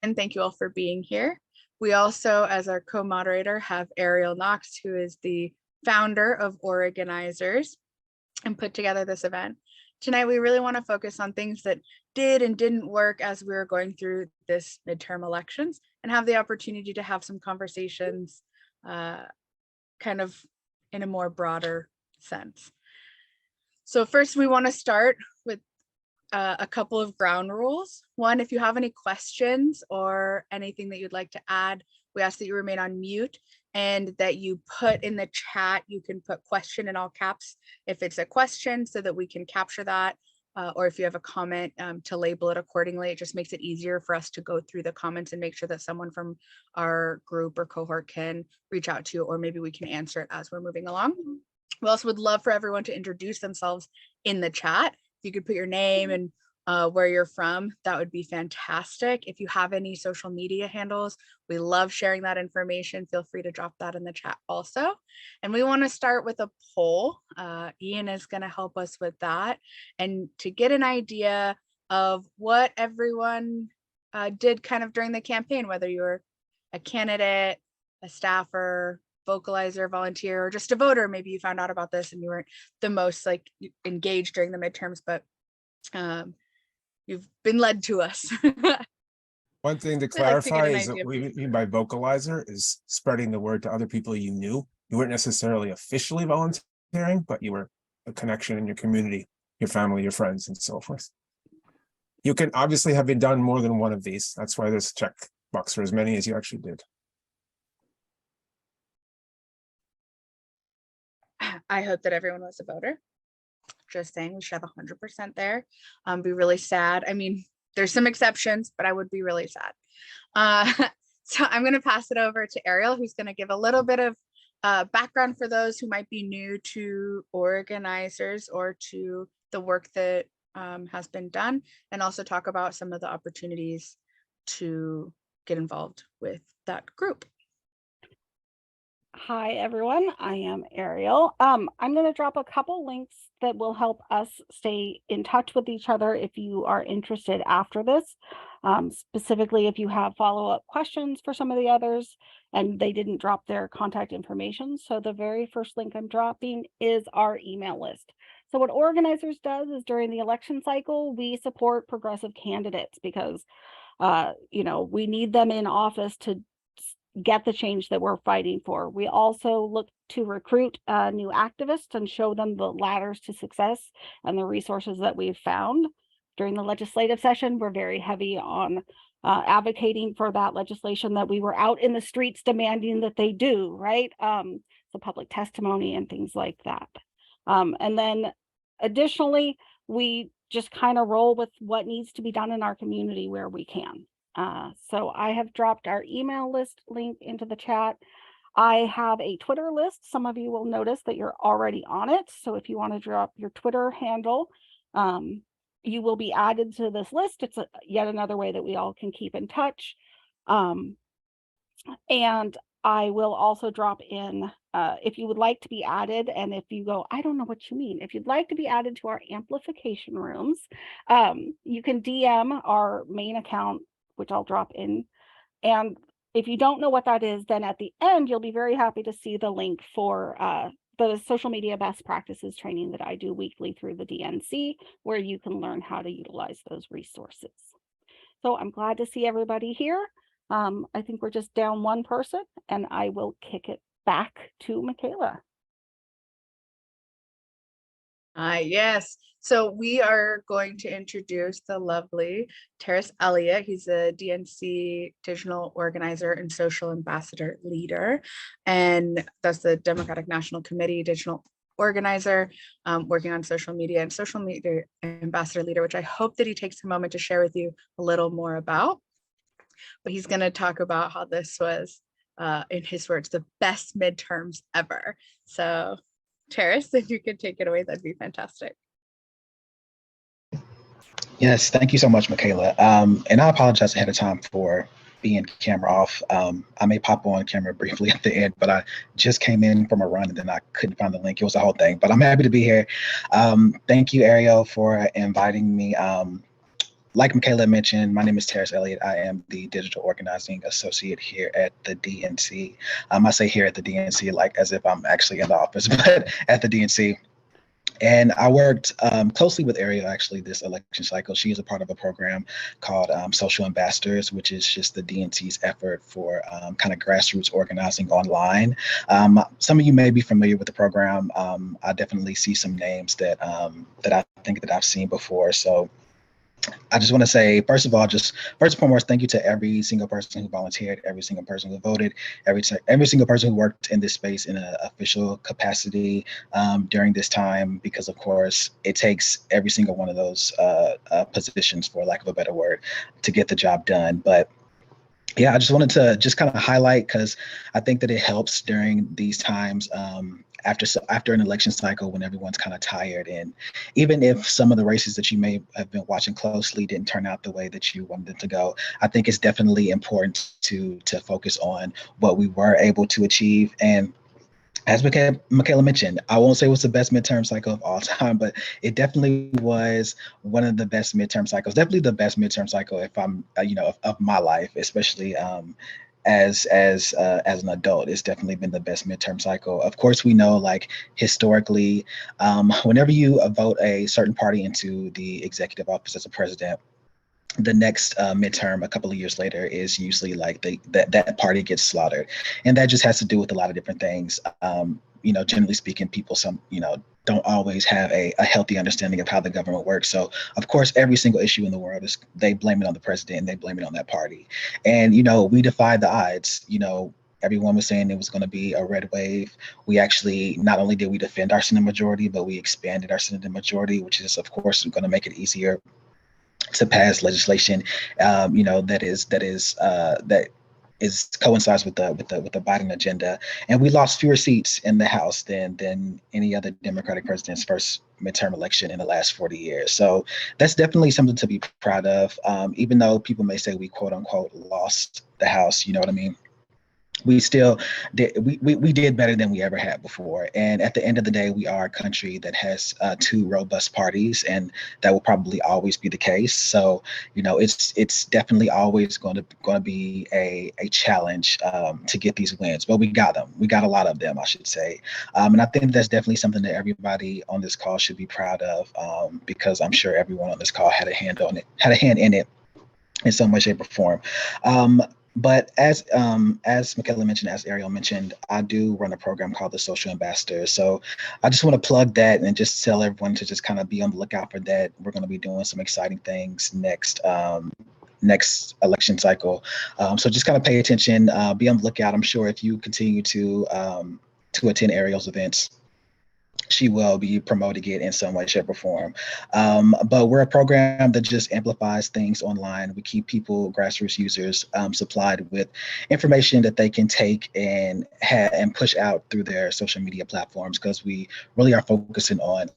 And thank you all for being here. We also, as our co-moderator, have Ariel Knox, who is the founder of Organizers and put together this event. Tonight, we really want to focus on things that did and didn't work as we were going through this midterm elections and have the opportunity to have some conversations kind of in a more broader sense. So first, we want to start with a couple of ground rules. One, if you have any questions or anything that you'd like to add, we ask that you remain on mute and that you put in the chat, you can put question in all caps if it's a question so that we can capture that. Or if you have a comment to label it accordingly. It just makes it easier for us to go through the comments and make sure that someone from our group or cohort can reach out to you, or maybe we can answer it as we're moving along. We also would love for everyone to introduce themselves in the chat. If you could put your name and where you're from, that would be fantastic. If you have any social media handles, we love sharing that information. Feel free to drop that in the chat also. And we want to start with a poll. Ian is going to help us with that and to get an idea of what everyone did kind of during the campaign, whether you're a candidate, a staffer, vocalizer, volunteer, or just a voter. Maybe you found out about this and you weren't the most like engaged during the midterms, but you've been led to us. One thing to clarify is that what we mean by vocalizer is spreading the word to other people you knew. You weren't necessarily officially volunteering, but you were a connection in your community, your family, your friends, and so forth. You can obviously have done more than one of these. That's why there's a check box for as many as you actually did. I hope that everyone was a voter. Just saying, we should have 100% there. Be really sad. I mean, there's some exceptions, but I would be really sad. So I'm going to pass it over to Ariel, who's going to give a little bit of background for those who might be new to Organizers or to the work that has been done, and also talk about some of the opportunities to get involved with that group. Hi, everyone. I am Ariel. I'm going to drop a couple links that will help us stay in touch with each other if you are interested after this. Specifically, if you have follow-up questions for some of the others and they didn't drop their contact information. So the very first link I'm dropping is our email list. So what Organizers does is during the election cycle, we support progressive candidates because, we need them in office to get the change that we're fighting for. We also look to recruit new activists and show them the ladders to success and the resources that we've found. During the legislative session, we're very heavy on advocating for that legislation that we were out in the streets demanding that they do, right? So public testimony and things like that. And then additionally, we just kind of roll with what needs to be done in our community where we can. So I have dropped our email list link into the chat. I have a Twitter list. Some of you will notice that you're already on it. So if you want to drop your Twitter handle, you will be added to this list. It's yet another way that we all can keep in touch. And I will also drop in, if you would like to be added, and if you go, I don't know what you mean. If you'd like to be added to our amplification rooms, you can DM our main account, which I'll drop in. And if you don't know what that is, then at the end, you'll be very happy to see the link for the social media best practices training that I do weekly through the DNC, where you can learn how to utilize those resources. So I'm glad to see everybody here. I think we're just down one person, and I will kick it back to Michaela. Yes. So we are going to introduce the lovely Terrace Elliott. He's a DNC digital organizer and social ambassador leader. And that's the Democratic National Committee digital organizer, working on social media and social media ambassador leader, which I hope that he takes a moment to share with you a little more about. But he's going to talk about how this was, in his words, the best midterms ever. So Terrace, if you could take it away, that'd be fantastic. Yes, thank you so much, Michaela. And I apologize ahead of time for being camera off. I may pop on camera briefly at the end, but I just came in from a run and then I couldn't find the link. It was a whole thing, but I'm happy to be here. Thank you, Ariel, for inviting me. like Michaela mentioned, my name is Terrence Elliott. I am the Digital Organizing Associate here at the DNC. I say here at the DNC like as if I'm actually in the office, but at the DNC. And I worked closely with Ariel actually this election cycle. She is a part of a program called Social Ambassadors, which is just the DNC's effort for kind of grassroots organizing online. Some of you may be familiar with the program. I definitely see some names that that I think that I've seen before. So I just want to say, first of all, just first and foremost, thank you to every single person who volunteered, every single person who voted, every single person who worked in this space in an official capacity during this time, because of course it takes every single one of those positions, for lack of a better word, to get the job done. But yeah, I just wanted to just kind of highlight, because I think that it helps during these times after an election cycle when everyone's kind of tired. And even if some of the races that you may have been watching closely didn't turn out the way that you wanted them to go, I think it's definitely important to focus on what we were able to achieve. And as Michaela mentioned, I won't say it was the best midterm cycle of all time, but it definitely was one of the best midterm cycles. Definitely the best midterm cycle, if I'm, of my life, especially as an adult. It's definitely been the best midterm cycle. Of course, we know, like, historically, whenever you vote a certain party into the executive office as a president, the next midterm a couple of years later is usually like that party gets slaughtered, and that just has to do with a lot of different things. Generally speaking, people don't always have a healthy understanding of how the government works. So of course, every single issue in the world is they blame it on the president and they blame it on that party. And we defied the odds. Everyone was saying it was going to be a red wave. We actually, not only did we defend our Senate majority, but we expanded our Senate majority, which is of course going to make it easier to pass legislation, that coincides with the Biden agenda. And we lost fewer seats in the House than any other Democratic president's first midterm election in the last 40 years. So that's definitely something to be proud of. Even though people may say we quote unquote lost the House, you know what I mean? We still did, we did better than we ever had before. And at the end of the day, we are a country that has two robust parties, and that will probably always be the case. So, it's definitely always going to be a challenge to get these wins, but we got them. We got a lot of them, I should say. And I think that's definitely something that everybody on this call should be proud of, because I'm sure everyone on this call had a hand in it in some way, shape, or form. But as Michaela mentioned, as Ariel mentioned, I do run a program called the Social Ambassador. So I just want to plug that and just tell everyone to just kind of be on the lookout for that. We're going to be doing some exciting things next election cycle. So just kind of pay attention, be on the lookout. I'm sure if you continue to attend Ariel's events, she will be promoting it in some way, shape, or form. But we're a program that just amplifies things online. We keep people, grassroots users, supplied with information that they can take and push out through their social media platforms, because we really are focusing on,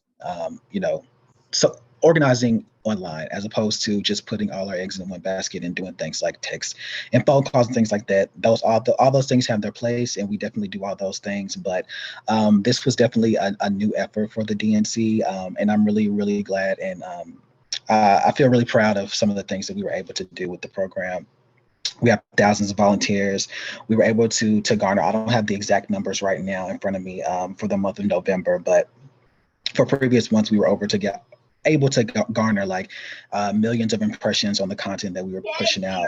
so organizing online, as opposed to just putting all our eggs in one basket and doing things like text and phone calls and things like that. All those things have their place, and we definitely do all those things. But this was definitely a new effort for the DNC, and I'm really, really glad, and I feel really proud of some of the things that we were able to do with the program. We have thousands of volunteers. We were able to garner, I don't have the exact numbers right now in front of me for the month of November, but for previous months, we were able to garner like millions of impressions on the content that we were pushing out.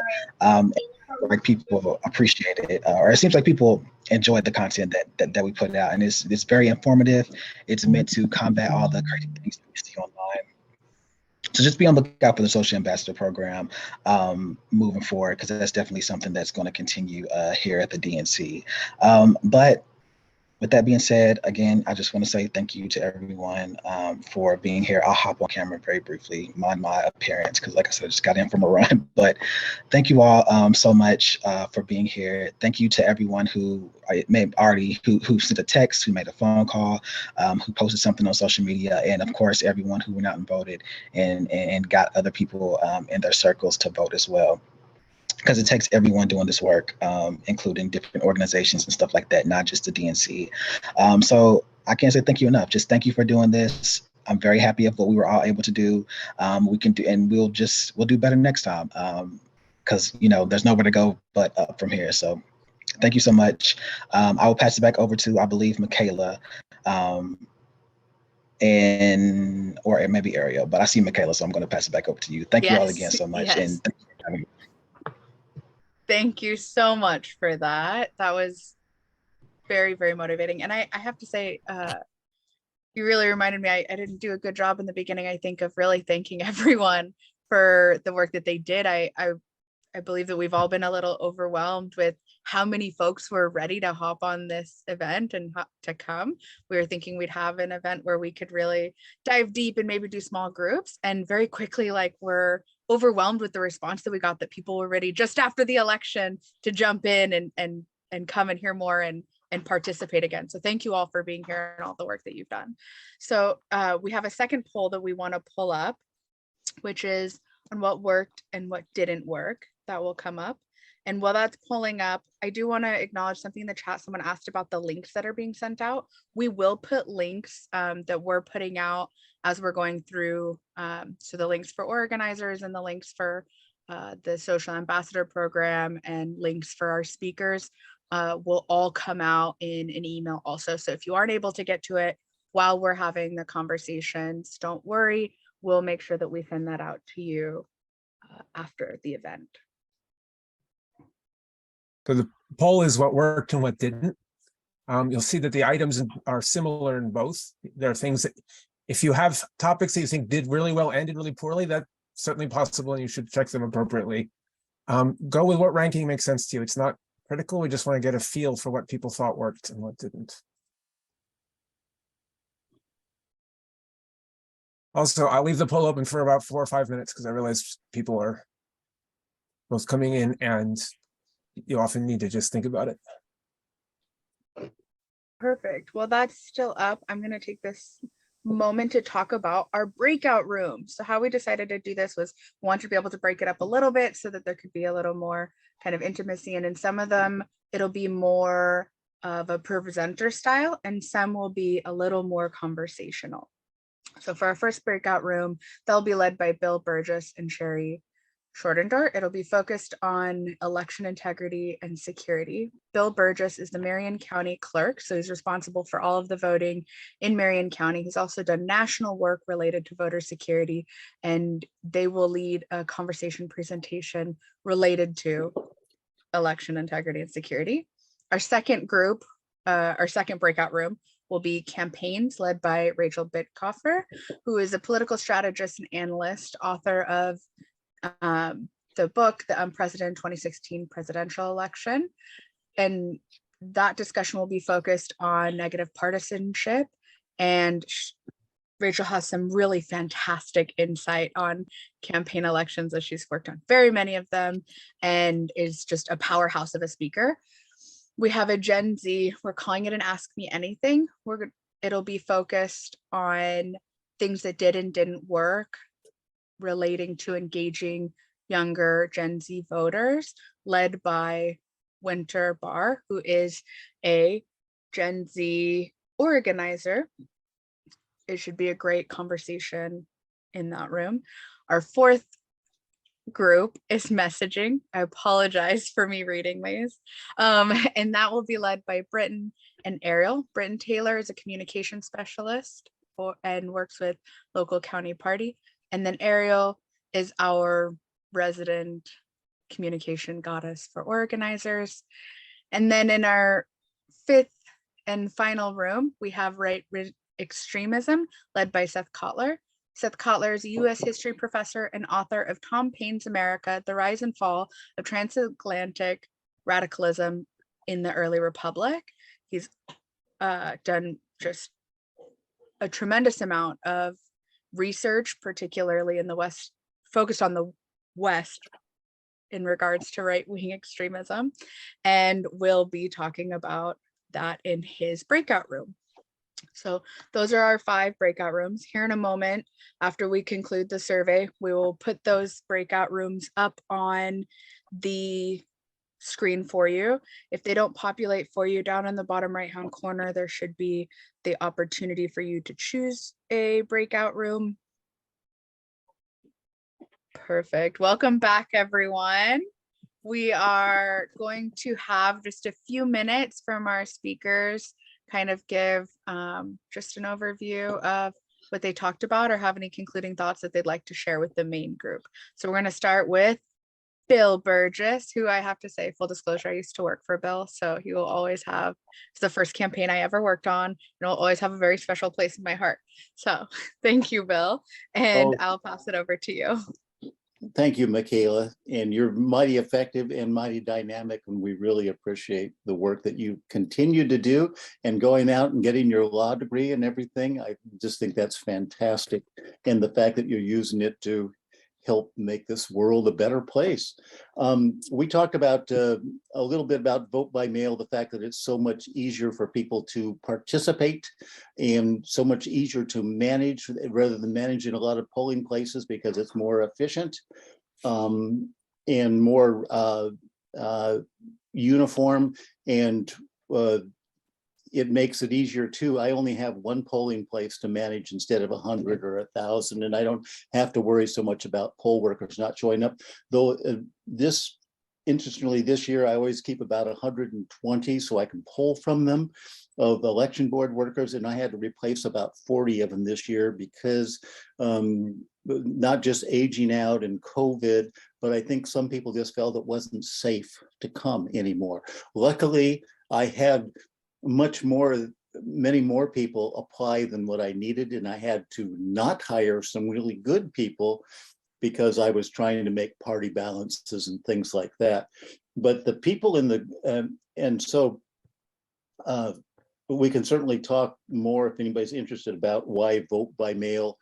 Like, people appreciated it, or it seems like people enjoyed the content that we put out, and it's very informative. It's meant to combat all the crazy things that we see online. So just be on the lookout for the Social Ambassador program moving forward, because that's definitely something that's going to continue here at the DNC. But with that being said, again, I just want to say thank you to everyone for being here. I'll hop on camera very briefly, mind my appearance, because like I said, I just got in from a run. But thank you all so much for being here. Thank you to everyone who sent a text, who made a phone call, who posted something on social media, and of course, everyone who went out and voted and got other people in their circles to vote as well, because it takes everyone doing this work, including different organizations and stuff like that, not just the DNC. So I can't say thank you enough. Just thank you for doing this. I'm very happy of what we were all able to do. We can do, and we'll do better next time. Because there's nowhere to go but up from here. So thank you so much. I will pass it back over to, I believe, Michaela, and or maybe Ariel, but I see Michaela, so I'm going to pass it back over to you. Thank you all again so much. Yes. And thank you for having me. Thank you so much for that. That was very, very motivating. And I have to say, you really reminded me, I didn't do a good job in the beginning, I think, of really thanking everyone for the work that they did. I believe that we've all been a little overwhelmed with how many folks were ready to hop on this event and to come. We were thinking we'd have an event where we could really dive deep and maybe do small groups, and very quickly, like, we're overwhelmed with the response that we got, that people were ready just after the election to jump in and come and hear more and participate again. So thank you all for being here and all the work that you've done. So we have a second poll that we want to pull up, which is on what worked and what didn't work. That will come up. And while that's pulling up, I do want to acknowledge something in the chat. Someone asked about the links that are being sent out. We will put links that we're putting out as we're going through. So the links for organizers and the links for the social ambassador program and links for our speakers will all come out in an email also. So if you aren't able to get to it while we're having the conversations, don't worry. We'll make sure that we send that out to you after the event. So the poll is what worked and what didn't. You'll see that the items are similar in both. There are things that, if you have topics that you think did really well and did really poorly, that's certainly possible, and you should check them appropriately. Go with what ranking makes sense to you. It's not critical. We just want to get a feel for what people thought worked and what didn't. Also, I'll leave the poll open for about 4 or 5 minutes because I realize people are both coming in and you often need to just think about it. Perfect. Well, that's still up. I'm going to take this moment to talk about our breakout room. So how we decided to do this was we want to be able to break it up a little bit so that there could be a little more kind of intimacy. And in some of them, it'll be more of a presenter style, and some will be a little more conversational. So for our first breakout room, they'll be led by Bill Burgess and Sherry Shortendor. It'll be focused on election integrity and security. Bill Burgess is the Marion County clerk, so he's responsible for all of the voting in Marion County. He's also done national work related to voter security, and they will lead a conversation presentation related to election integrity and security. Our second group, our second breakout room, will be campaigns, led by Rachel Bitkoffer, who is a political strategist and analyst, author of the book, The Unprecedented 2016 Presidential Election. And that discussion will be focused on negative partisanship. And Rachel has some really fantastic insight on campaign elections, as she's worked on very many of them and is just a powerhouse of a speaker. We have a Gen Z, we're calling it an Ask Me Anything. It'll be focused on things that did and didn't work relating to engaging younger Gen Z voters, led by Winter Barr, who is a Gen Z organizer. It should be a great conversation in that room. Our fourth group is messaging. I apologize for me reading these. And that will be led by Britton and Ariel. Britton Taylor is a communication specialist and works with local county party. And then Ariel is our resident communication goddess for organizers. And then in our fifth and final room, we have right extremism, led by Seth Kotler. Seth Kotler is a U.S. history professor and author of Tom Paine's America, The Rise and Fall of Transatlantic Radicalism in the Early Republic. He's done just a tremendous amount of research, particularly in the West, focused on the West in regards to right-wing extremism, and we'll be talking about that in his breakout room. So those are our 5 breakout rooms. Here in a moment, after we conclude the survey, we will put those breakout rooms up on the screen for you. If they don't populate for you, down in the bottom right hand corner, there should be the opportunity for you to choose a breakout room. Perfect. Welcome back, everyone. We are going to have just a few minutes from our speakers, kind of give just an overview of what they talked about or have any concluding thoughts that they'd like to share with the main group. So we're going to start with Bill Burgess, who I have to say, full disclosure, I used to work for Bill, so he will always have, it's the first campaign I ever worked on, and will always have a very special place in my heart. So thank you, Bill, and I'll pass it over to you. Thank you, Michaela, and you're mighty effective and mighty dynamic, and we really appreciate the work that you continue to do and going out and getting your law degree and everything. I just think that's fantastic, and the fact that you're using it to help make this world a better place. We talked about a little bit about vote by mail, the fact that it's so much easier for people to participate and so much easier to manage rather than manage in a lot of polling places because it's more efficient and more uniform, and it makes it easier too. I only have one polling place to manage instead of 100 or 1,000, and I don't have to worry so much about poll workers not showing up. Though interestingly, this year I always keep about 120 so I can pull from them of election board workers, and I had to replace about 40 of them this year because not just aging out and COVID, but I think some people just felt it wasn't safe to come anymore. Luckily, I had many more people apply than what I needed, and I had to not hire some really good people because I was trying to make party balances and things like that. But the people in the and so we can certainly talk more if anybody's interested about why vote by mail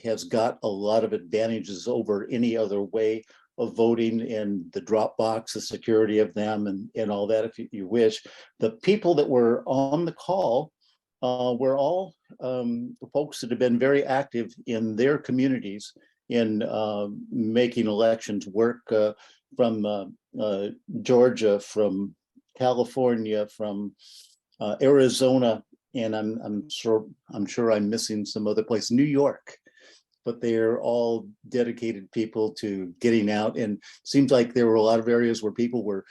has got a lot of advantages over any other way of voting, and the drop box, the security of them, and all that if you wish. The people that were on the call were all folks that have been very active in their communities in making elections work, from Georgia, from California, from Arizona, and I'm sure I'm missing some other place, New York. But they're all dedicated people to getting out. And it seems like there were a lot of areas where people were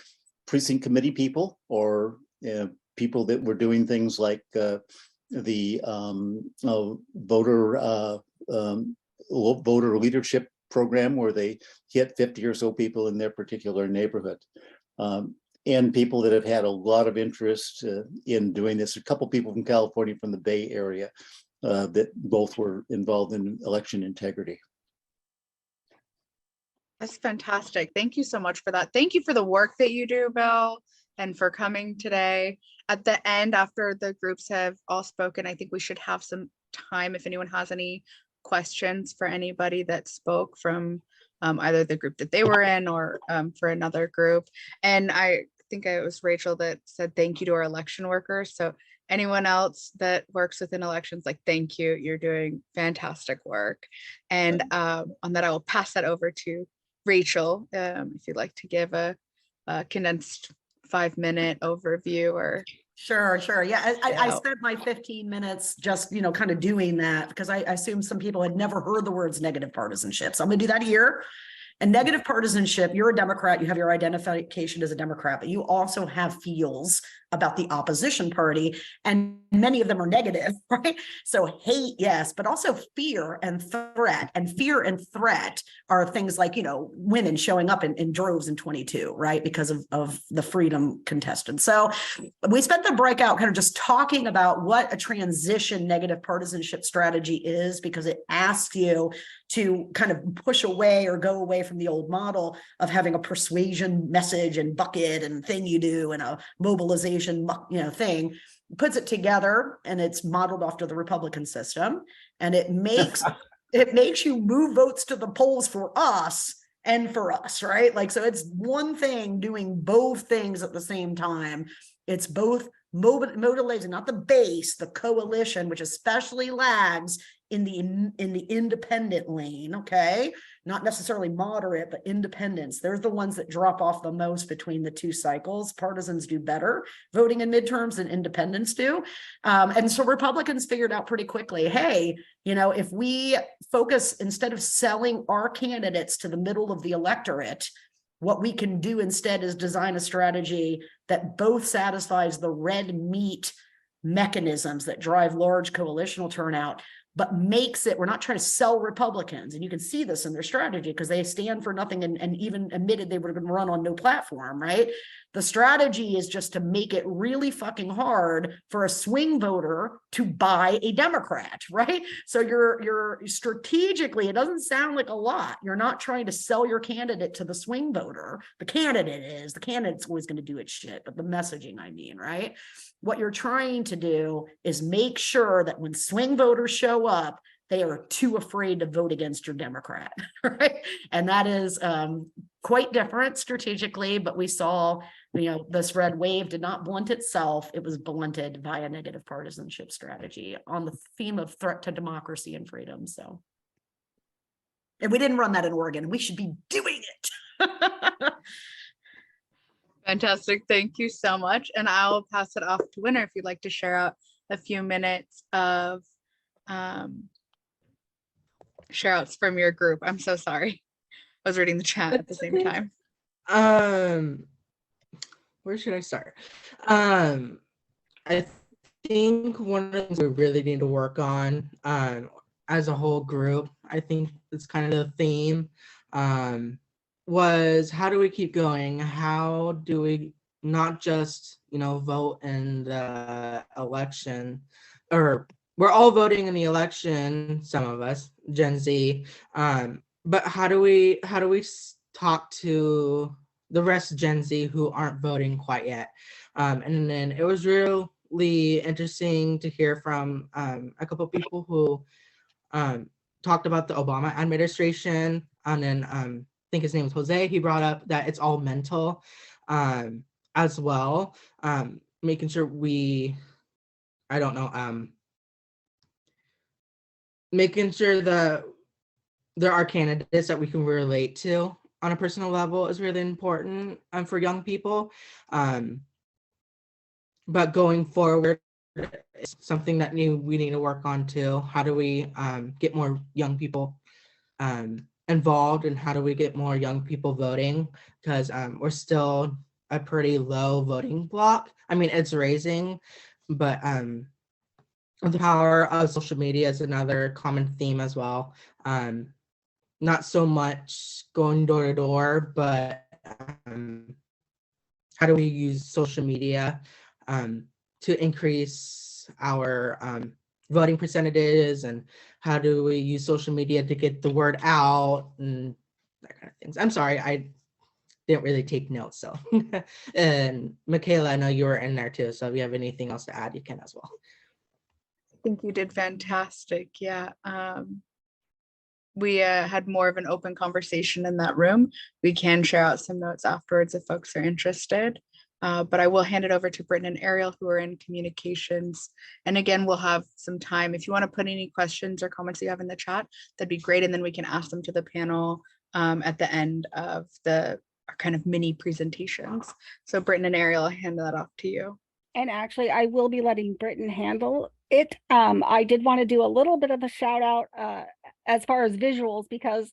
precinct committee people or people that were doing things like the voter leadership program, where they hit 50 or so people in their particular neighborhood. And people that have had a lot of interest in doing this. A couple people from California, from the Bay Area, that both were involved in election integrity. That's fantastic. Thank you so much for that. Thank you for the work that you do, Bill, and for coming today. At the end, after the groups have all spoken, I think we should have some time if anyone has any questions for anybody that spoke from either the group that they were in or for another group. And I think it was Rachel that said thank you to our election workers. So anyone else that works within elections, like, thank you, you're doing fantastic work. And on that, I will pass that over to Rachel, if you'd like to give a condensed 5-minute overview or. Sure. Yeah, I spent my 15 minutes just, kind of doing that because I assume some people had never heard the words negative partisanship. So I'm gonna do that here. And negative partisanship, you're a Democrat, you have your identification as a Democrat, but you also have feels about the opposition party, and many of them are negative, right? So hate, yes, but also fear and threat. And fear and threat are things like, women showing up in droves in 22, right? Because of the freedom contested. So we spent the breakout kind of just talking about what a transition negative partisanship strategy is, because it asks you to kind of push away or go away from the old model of having a persuasion message and bucket and thing you do and a mobilization thing. Puts it together, and it's modeled after the Republican system, and it makes you move votes to the polls for us and for us, right? Like, so it's one thing doing both things at the same time. It's both mobilizing, not the base, the coalition, which especially lags in the independent lane, okay? Not necessarily moderate, but independents. They're the ones that drop off the most between the two cycles. Partisans do better voting in midterms than independents do. And so Republicans figured out pretty quickly, hey, you know, if we focus, instead of selling our candidates to the middle of the electorate, what we can do instead is design a strategy that both satisfies the red meat mechanisms that drive large coalitional turnout, but makes it, we're not trying to sell Republicans. And you can see this in their strategy because they stand for nothing and even admitted they were going to run on no platform, right? The strategy is just to make it really fucking hard for a swing voter to buy a Democrat, right? So you're strategically, it doesn't sound like a lot. You're not trying to sell your candidate to the swing voter. The candidate's always going to do its shit, but the messaging, I mean, right? What you're trying to do is make sure that when swing voters show up, they are too afraid to vote against your Democrat, right? And that is quite different strategically, but we saw, you know, this red wave did not blunt itself. It was blunted by a negative partisanship strategy on the theme of threat to democracy and freedom. So, and we didn't run that in Oregon. We should be doing it. Fantastic. Thank you so much. And I'll pass it off to Winner if you'd like to share out a few minutes of share outs from your group. I'm so sorry. I was reading the chat at the same time. Where should I start? I think one of the things we really need to work on as a whole group, I think it's kind of the theme, was how do we keep going? How do we not just, you know, vote in the election, or we're all voting in the election, some of us, Gen Z, but how do we talk to the rest of Gen Z who aren't voting quite yet? And then it was really interesting to hear from a couple of people who talked about the Obama administration, and then I think his name was Jose. He brought up that it's all mental as well, making sure making sure that there are candidates that we can relate to on a personal level is really important for young people. But going forward, it's something that we need to work on too. How do we get more young people involved, and how do we get more young people voting? Because we're still a pretty low voting block. I mean, it's raising, but the power of social media is another common theme as well. Not so much going door to door, but how do we use social media to increase our voting percentages, and how do we use social media to get the word out and that kind of things. I'm sorry, I didn't really take notes, so. And Michaela, I know you were in there too, so if you have anything else to add, you can as well. I think you did fantastic. Yeah. We had more of an open conversation in that room. We can share out some notes afterwards if folks are interested. But I will hand it over to Britton and Ariel, who are in communications. And again, we'll have some time. If you want to put any questions or comments you have in the chat, that'd be great. And then we can ask them to the panel at the end of our kind of mini presentations. So Britton and Ariel, I'll hand that off to you. And actually, I will be letting Britton handle it. I did want to do a little bit of a shout out as far as visuals, because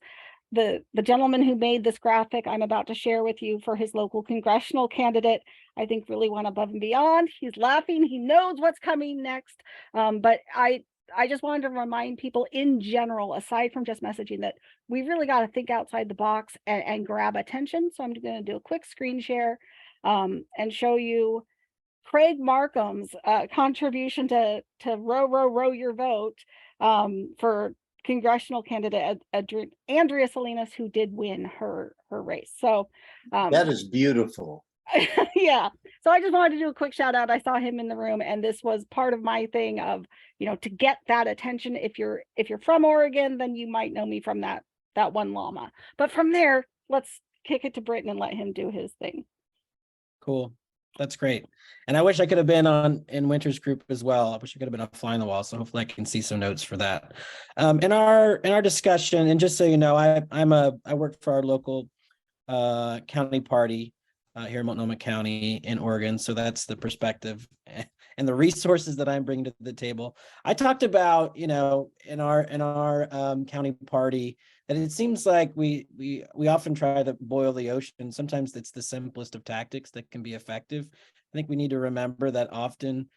the gentleman who made this graphic I'm about to share with you for his local congressional candidate, I think really went above and beyond. He's laughing. He knows what's coming next. But I just wanted to remind people in general, aside from just messaging, that we really got to think outside the box and grab attention. So I'm going to do a quick screen share and show you Craig Markham's contribution to row your vote for congressional candidate Andrea Salinas, who did win her race. So that is beautiful. Yeah. So I just wanted to do a quick shout out. I saw him in the room, and this was part of my thing of, you know, to get that attention. If you're from Oregon, then you might know me from that one llama. But from there, let's kick it to Britton and let him do his thing. Cool. That's great. And I wish I could have been in Winter's group as well. I wish I could have been a fly on the wall. So hopefully I can see some notes for that. In our discussion, and just so you know, I work for our local county party here in Multnomah County in Oregon. So that's the perspective and the resources that I'm bringing to the table. I talked about, in our county party, that it seems like we often try to boil the ocean. Sometimes it's the simplest of tactics that can be effective. I think we need to remember that often,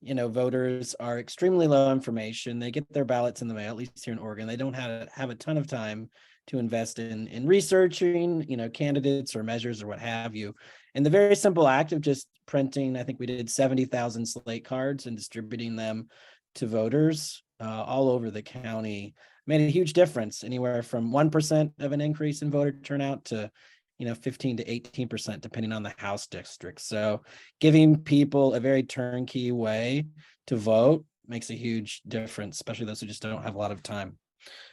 voters are extremely low information. They get their ballots in the mail, at least here in Oregon. They don't have a ton of time to invest in researching, candidates or measures or what have you. And the very simple act of just printing, I think we did 70,000 slate cards and distributing them to voters all over the county made a huge difference, anywhere from 1% of an increase in voter turnout to 15 to 18%, depending on the House district. So giving people a very turnkey way to vote makes a huge difference, especially those who just don't have a lot of time.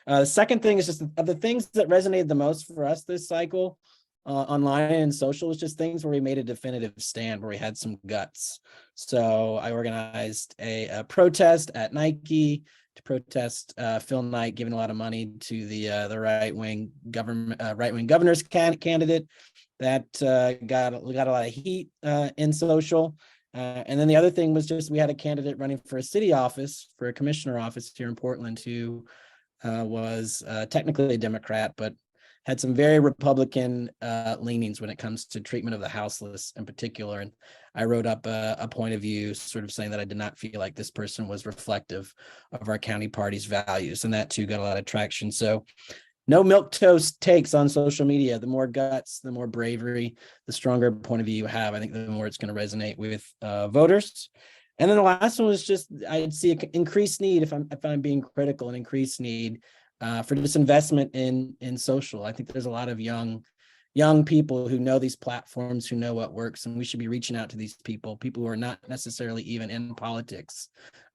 The second thing is just of the things that resonated the most for us this cycle online and social is just things where we made a definitive stand, where we had some guts. So I organized a protest at Nike to protest Phil Knight giving a lot of money to the right-wing governor's candidate. That got a lot of heat in social. And then the other thing was just we had a candidate running for a city office, for a commissioner office here in Portland, who was technically a Democrat, but had some very Republican leanings when it comes to treatment of the houseless in particular. And I wrote up a point of view sort of saying that I did not feel like this person was reflective of our county party's values. And that too got a lot of traction. So no milquetoast takes on social media. The more guts, the more bravery, the stronger point of view you have, I think the more it's going to resonate with voters. And then the last one was just, I'd see an increased need, if I'm being critical, an increased need for this investment in social. I think there's a lot of young people who know these platforms, who know what works, and we should be reaching out to these people who are not necessarily even in politics.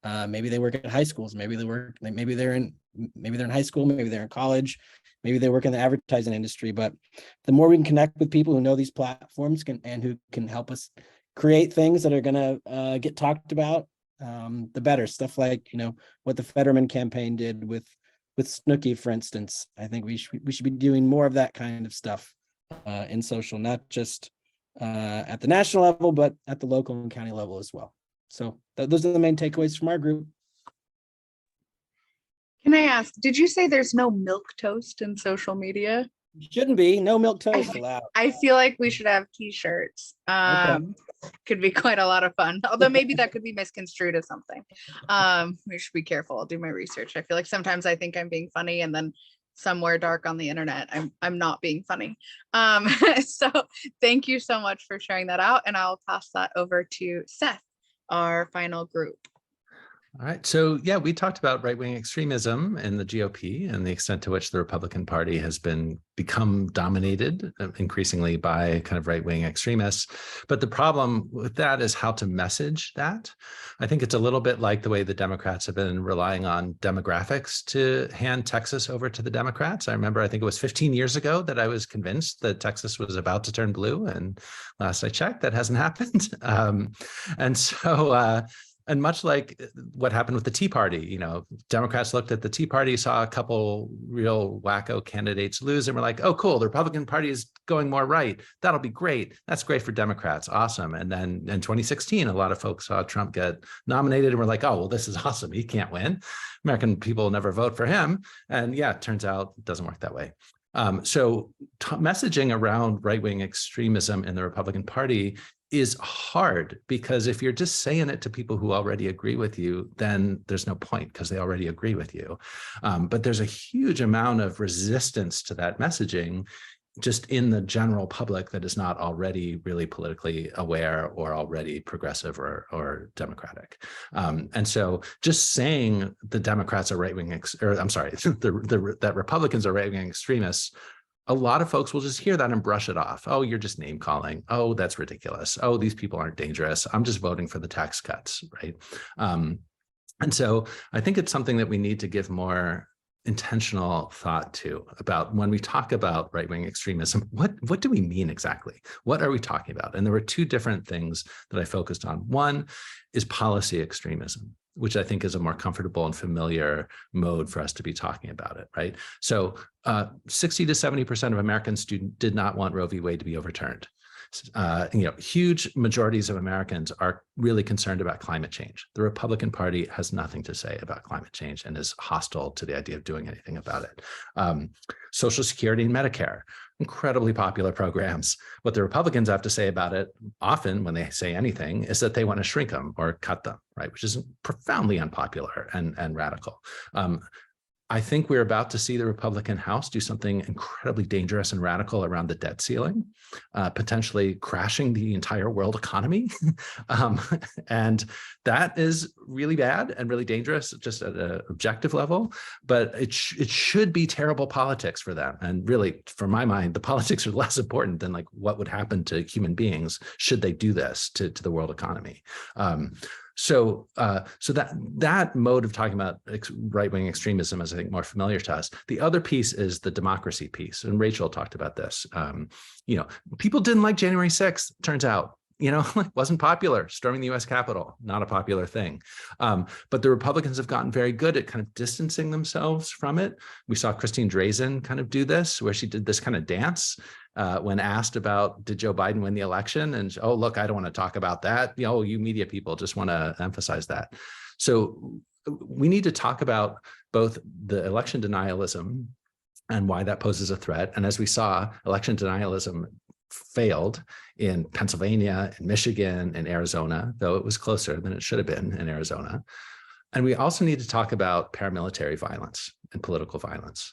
Maybe they work at high schools, maybe they're in high school, maybe they're in college, maybe they work in the advertising industry. But the more we can connect with people who know these platforms and who can help us create things that are going to get talked about, the better. Stuff like what the Fetterman campaign did with Snooki, for instance. I think we should be doing more of that kind of stuff in social, not just at the national level, but at the local and county level as well. So those are the main takeaways from our group. Can I ask, did you say there's no milquetoast in social media? Shouldn't be. No milquetoast allowed. I feel like we should have t-shirts. Okay. Could be quite a lot of fun, although maybe that could be misconstrued as something. We should be careful. I'll do my research. I feel like sometimes I think I'm being funny, and then somewhere dark on the internet I'm not being funny. So thank you so much for sharing that out, and I'll pass that over to Seth, our final group. All right. So yeah, we talked about right-wing extremism in the GOP and the extent to which the Republican Party has become dominated increasingly by kind of right-wing extremists. But the problem with that is how to message that. I think it's a little bit like the way the Democrats have been relying on demographics to hand Texas over to the Democrats. I think it was 15 years ago that I was convinced that Texas was about to turn blue. And last I checked, that hasn't happened. And much like what happened with the Tea Party, Democrats looked at the Tea Party, saw a couple real wacko candidates lose, and were like, oh, cool, the Republican Party is going more right. That'll be great. That's great for Democrats. Awesome. And then in 2016, a lot of folks saw Trump get nominated and were like, oh, well, this is awesome. He can't win. American people will never vote for him. And yeah, it turns out it doesn't work that way. So messaging around right-wing extremism in the Republican Party is hard, because if you're just saying it to people who already agree with you, then there's no point, because they already agree with you. But there's a huge amount of resistance to that messaging just in the general public that is not already really politically aware or already progressive or democratic. And so just saying the Democrats are right-wing, that Republicans are right-wing extremists, a lot of folks will just hear that and brush it off. Oh, you're just name calling. Oh, that's ridiculous. Oh, these people aren't dangerous. I'm just voting for the tax cuts, right? And so I think it's something that we need to give more intentional thought too about when we talk about right-wing extremism, what do we mean exactly? What are we talking about? And there were two different things that I focused on. One is policy extremism, which I think is a more comfortable and familiar mode for us to be talking about it, right? So 60 to 70% of Americans did not want Roe v. Wade to be overturned. Huge majorities of Americans are really concerned about climate change. The Republican Party has nothing to say about climate change and is hostile to the idea of doing anything about it. Social Security and Medicare, incredibly popular programs. What the Republicans have to say about it, often when they say anything, is that they want to shrink them or cut them, right? Which is profoundly unpopular and radical. I think we're about to see the Republican House do something incredibly dangerous and radical around the debt ceiling, potentially crashing the entire world economy. And that is really bad and really dangerous just at an objective level, but it should be terrible politics for them. And really, for my mind, the politics are less important than like what would happen to human beings should they do this to the world economy. So that mode of talking about right-wing extremism is, I think, more familiar to us. The other piece is the democracy piece, and Rachel talked about this. People didn't like January 6th, turns out. Wasn't popular. Storming the U.S. Capitol, not a popular thing. But the Republicans have gotten very good at kind of distancing themselves from it. We saw Christine Drazan kind of do this, where she did this kind of dance when asked about, did Joe Biden win the election? And, oh, look, I don't want to talk about that. You media people just want to emphasize that. So we need to talk about both the election denialism and why that poses a threat. And as we saw, election denialism failed in Pennsylvania, in Michigan, and Arizona, though it was closer than it should have been in Arizona. And we also need to talk about paramilitary violence and political violence,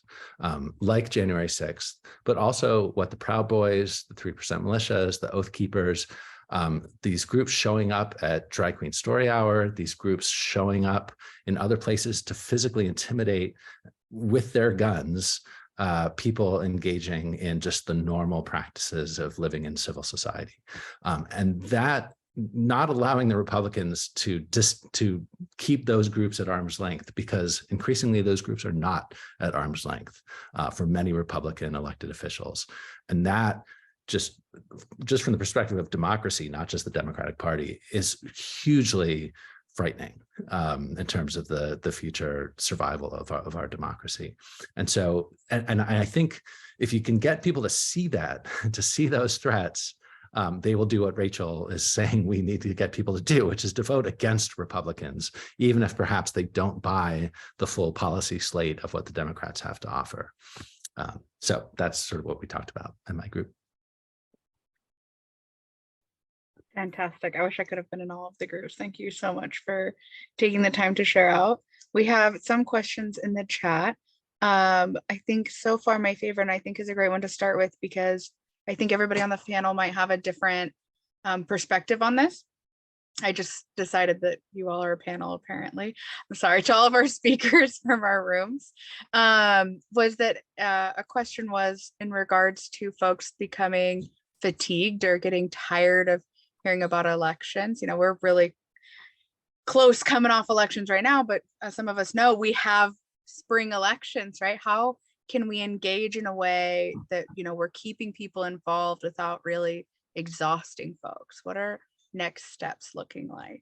like January 6th, but also what the Proud Boys, the 3% militias, the Oath Keepers, these groups showing up at Drag Queen Story Hour, these groups showing up in other places to physically intimidate with their guns people engaging in just the normal practices of living in civil society. And that not allowing the Republicans to keep those groups at arm's length, because increasingly those groups are not at arm's length for many Republican elected officials. And that just from the perspective of democracy, not just the Democratic Party, is hugely frightening in terms of the future survival of our democracy. And so, and I think if you can get people to see that, to see those threats, they will do what Rachel is saying we need to get people to do, which is to vote against Republicans, even if perhaps they don't buy the full policy slate of what the Democrats have to offer. So that's sort of what we talked about in my group. Fantastic. I wish I could have been in all of the groups. Thank you so much for taking the time to share out. We have some questions in the chat. I think so far my favorite, and I think is a great one to start with, because I think everybody on the panel might have a different perspective on this. I just decided that you all are a panel, apparently. I'm sorry to all of our speakers from our rooms. Was that a question was in regards to folks becoming fatigued or getting tired of hearing about elections. We're really close coming off elections right now, but as some of us know, we have spring elections, right? How can we engage in a way that, we're keeping people involved without really exhausting folks? What are next steps looking like?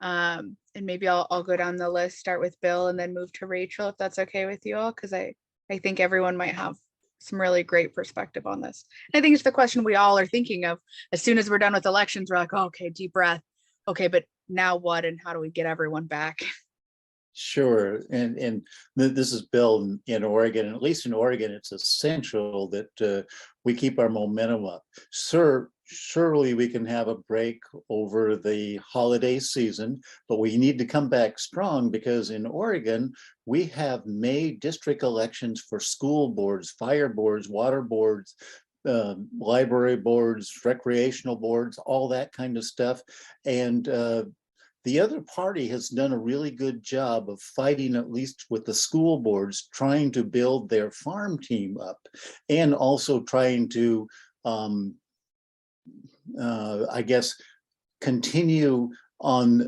And maybe I'll go down the list, start with Bill and then move to Rachel, if that's okay with you all, because I think everyone might have some really great perspective on this. And I think it's the question we all are thinking of. As soon as we're done with elections, we're like, oh, okay, deep breath. Okay, but now what, and how do we get everyone back? Sure, and this is Bill in Oregon, and at least in Oregon, it's essential that we keep our momentum up. Surely we can have a break over the holiday season, but we need to come back strong, because in Oregon, we have May district elections for school boards, fire boards, water boards, library boards, recreational boards, all that kind of stuff. And the other party has done a really good job of fighting, at least with the school boards, trying to build their farm team up, and also trying to, I guess, continue on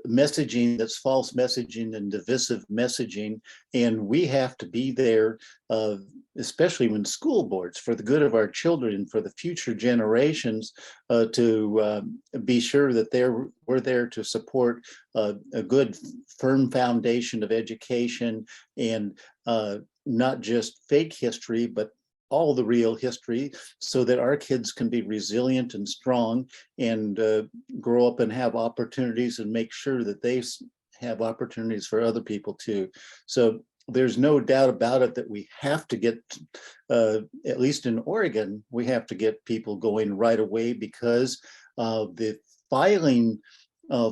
messaging that's false messaging and divisive messaging. And we have to be there, especially when school boards, for the good of our children and for the future generations, to be sure that we're there to support a good, firm foundation of education, and not just fake history, but all the real history, so that our kids can be resilient and strong, and grow up and have opportunities, and make sure that they have opportunities for other people too. So there's no doubt about it that we have to get, at least in Oregon, we have to get people going right away, because the filing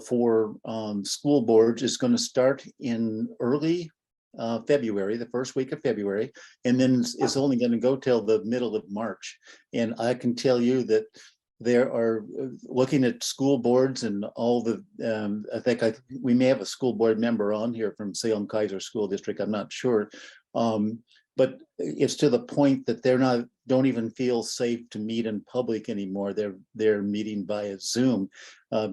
for school boards is going to start in early February, the first week of February, and then it's only going to go till the middle of March. And I can tell you that there are, looking at school boards and all the, I think we may have a school board member on here from Salem Kaiser School District, I'm not sure. But it's to the point that don't even feel safe to meet in public anymore. They're meeting via Zoom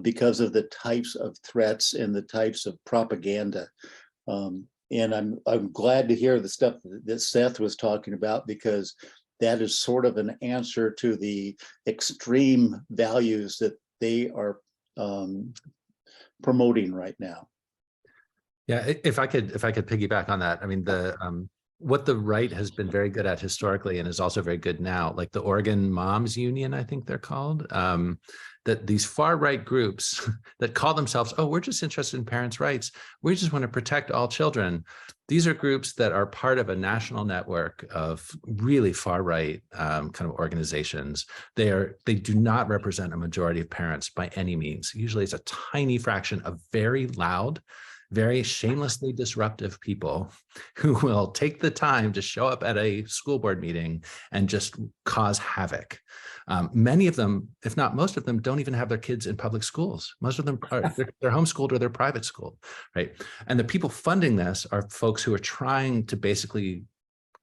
because of the types of threats and the types of propaganda. And I'm glad to hear the stuff that Seth was talking about, because that is sort of an answer to the extreme values that they are promoting right now. Yeah, if I could piggyback on that, I mean, what the right has been very good at historically, and is also very good now, like the Oregon Moms Union, I think they're called, that these far right groups that call themselves, oh, we're just interested in parents' rights, we just want to protect all children. These are groups that are part of a national network of really far right kind of organizations. They do not represent a majority of parents by any means. Usually it's a tiny fraction of very loud, very shamelessly disruptive people who will take the time to show up at a school board meeting and just cause havoc. Many of them, if not most of them, don't even have their kids in public schools. Most of them they're homeschooled or they're private schooled, right? And the people funding this are folks who are trying to basically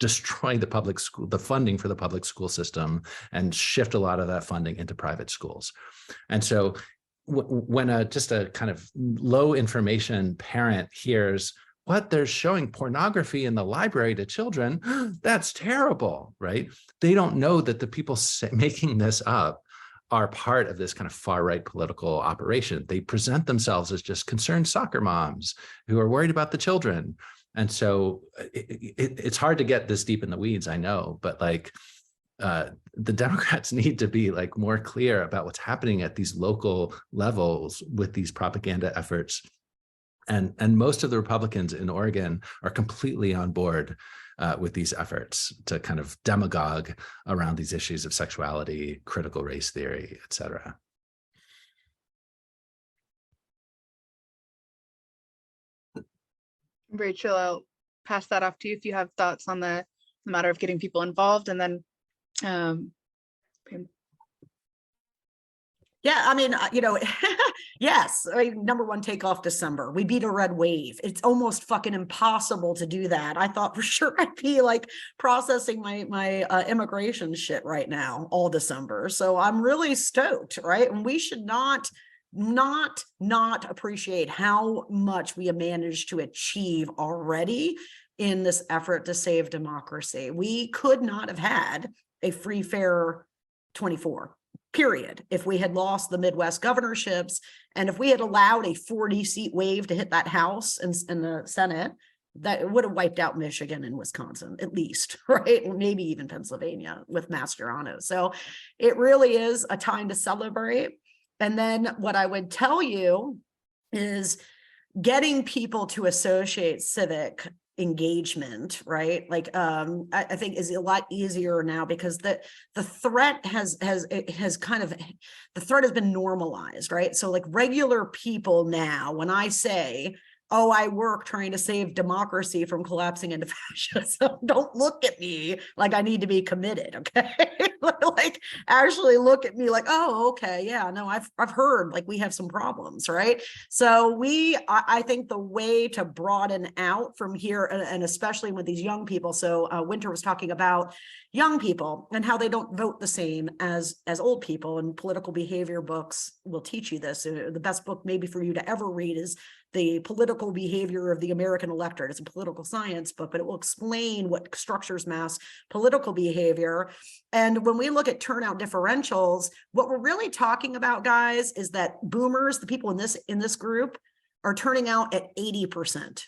destroy the public school, the funding for the public school system, and shift a lot of that funding into private schools. And so when just a kind of low information parent hears, what, they're showing pornography in the library to children, that's terrible, right? They don't know that the people making this up are part of this kind of far right political operation. They present themselves as just concerned soccer moms who are worried about the children. And so it's hard to get this deep in the weeds, I know, but like, the Democrats need to be like more clear about what's happening at these local levels with these propaganda efforts. And most of the Republicans in Oregon are completely on board with these efforts to kind of demagogue around these issues of sexuality, critical race theory, et cetera. Rachel, I'll pass that off to you if you have thoughts on the matter of getting people involved, and then yeah, I mean, yes. I mean, number one, take off December. We beat a red wave. It's almost fucking impossible to do that. I thought for sure I'd be like processing my immigration shit right now all December. So I'm really stoked, right? And we should not appreciate how much we have managed to achieve already in this effort to save democracy. We could not have had a free, fair 24. Period. If we had lost the Midwest governorships, and if we had allowed a 40-seat wave to hit that House and the Senate, that would have wiped out Michigan and Wisconsin, at least, right? Maybe even Pennsylvania with Mastriano. So it really is a time to celebrate. And then what I would tell you is getting people to associate civic engagement, right? Like I think is a lot easier now, because the threat has been normalized, right? So like regular people now, when I say, oh, I work trying to save democracy from collapsing into fascism, don't look at me like I need to be committed, okay? like actually look at me like, oh, okay, yeah, no, I've heard like we have some problems, right? So I think the way to broaden out from here, and especially with these young people. So Winter was talking about young people and how they don't vote the same as old people, and political behavior books will teach you this. The best book maybe for you to ever read is The Political Behavior of the American Electorate. It's a political science book, but it will explain what structures mass political behavior. And when we look at turnout differentials, what we're really talking about, guys, is that boomers, the people in this group, are turning out at 80%.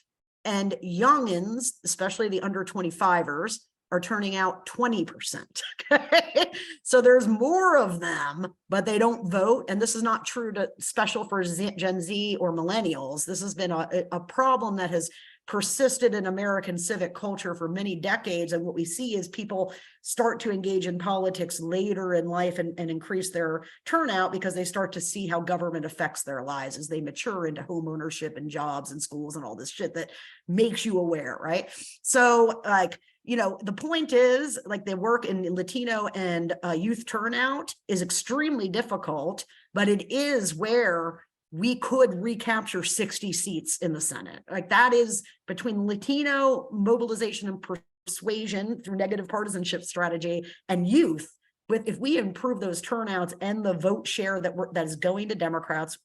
And youngins, especially the under 25ers, are turning out 20%. Okay? So there's more of them, but they don't vote. And this is not true to special for Gen Z or millennials. This has been a problem that has persisted in American civic culture for many decades. And what we see is people start to engage in politics later in life and increase their turnout because they start to see how government affects their lives as they mature into home ownership and jobs and schools and all this shit that makes you aware, right? So like, you know, the point is like the work in Latino and youth turnout is extremely difficult, but it is where we could recapture 60 seats in the Senate. Like that is between Latino mobilization and persuasion through negative partisanship strategy and youth. If we improve those turnouts and the vote share that is going to Democrats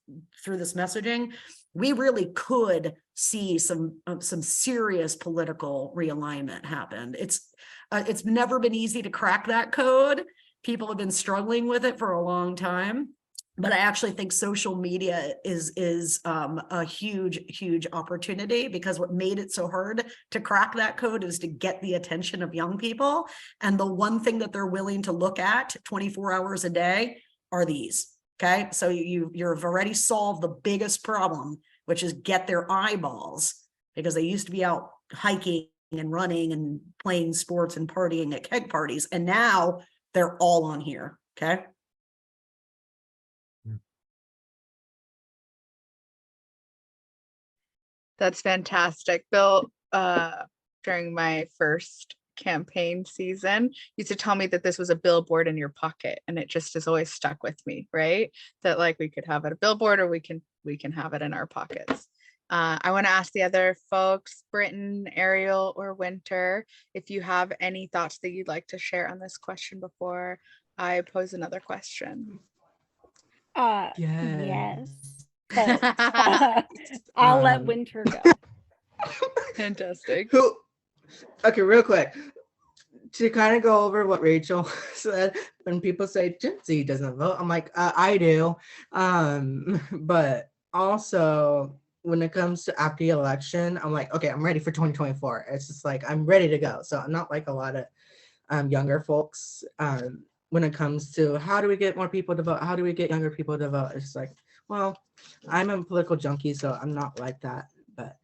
through this messaging, we really could see some serious political realignment happen. It's never been easy to crack that code. People have been struggling with it for a long time. But I actually think social media is a huge opportunity, because what made it so hard to crack that code is to get the attention of young people. And the one thing that they're willing to look at 24 hours a day are these. Okay, so you've already solved the biggest problem, which is get their eyeballs, because they used to be out hiking and running and playing sports and partying at keg parties. And now they're all on here. Okay. That's fantastic. Bill, during my first campaign season, used to tell me that this was a billboard in your pocket, and it just has always stuck with me, right? That like we could have it a billboard, or we can have it in our pockets. I want to ask the other folks, Britton, Ariel, or Winter, if you have any thoughts that you'd like to share on this question before I pose another question. Yes. But I'll let Winter go. Fantastic. Okay, real quick, to kind of go over what Rachel said, when people say Gen Z doesn't vote, I'm like, I do. But also when it comes to after the election, I'm like, okay, I'm ready for 2024. It's just like, I'm ready to go. So I'm not like a lot of younger folks. When it comes to how do we get more people to vote? How do we get younger people to vote? It's like, well, I'm a political junkie, so I'm not like that. But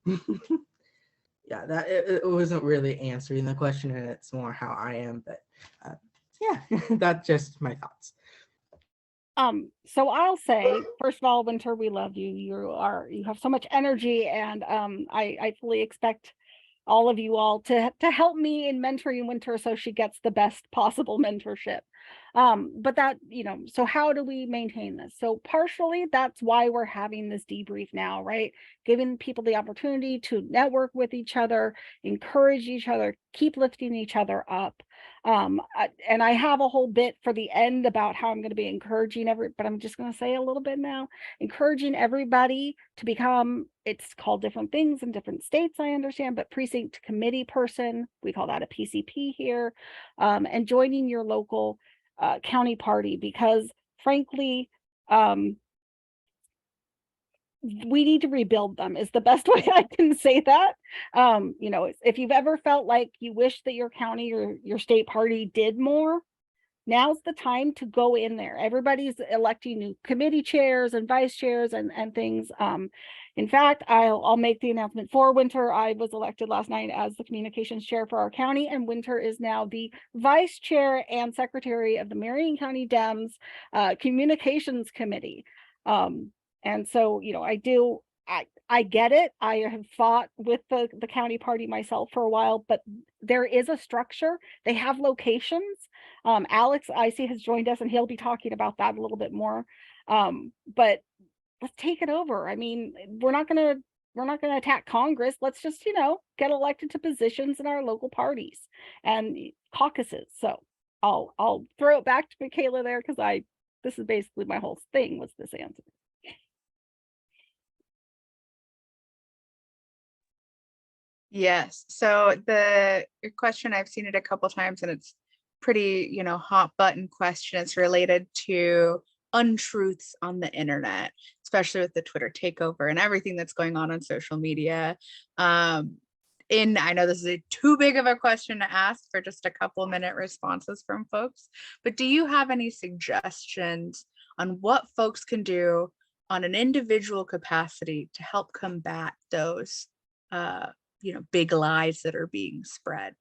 yeah, that it wasn't really answering the question, and it's more how I am. But yeah, that's just my thoughts. So I'll say, first of all, Winter, we love you. You have so much energy, and I fully expect all of you all to help me in mentoring Winter so she gets the best possible mentorship. But that, so how do we maintain this? So partially that's why we're having this debrief now, right? Giving people the opportunity to network with each other, encourage each other, keep lifting each other up. And I have a whole bit for the end about how I'm going to be encouraging but I'm just going to say a little bit now, encouraging everybody to become, it's called different things in different states, I understand, but precinct committee person, we call that a PCP here, and joining your local county party, because frankly, we need to rebuild them is the best way I can say that. If you've ever felt like you wish that your county or your state party did more, now's the time to go in there. Everybody's electing new committee chairs and vice chairs and things. In fact, I'll make the announcement for Winter. I was elected last night as the communications chair for our county, and Winter is now the vice chair and secretary of the Marion County Dems communications committee. And so, I do I get it. I have fought with the county party myself for a while, but there is a structure. They have locations. Alex, I see, has joined us, and he'll be talking about that a little bit more. But let's take it over. I mean, we're not gonna attack Congress. Let's just, get elected to positions in our local parties and caucuses. So I'll throw it back to Michaela there, because this is basically my whole thing was this answer. Yes. So your question, I've seen it a couple times, and it's pretty, hot button question. It's related to untruths on the internet, especially with the Twitter takeover and everything that's going on social media. I know this is too big of a question to ask for just a couple minute responses from folks, but do you have any suggestions on what folks can do on an individual capacity to help combat those big lies that are being spread?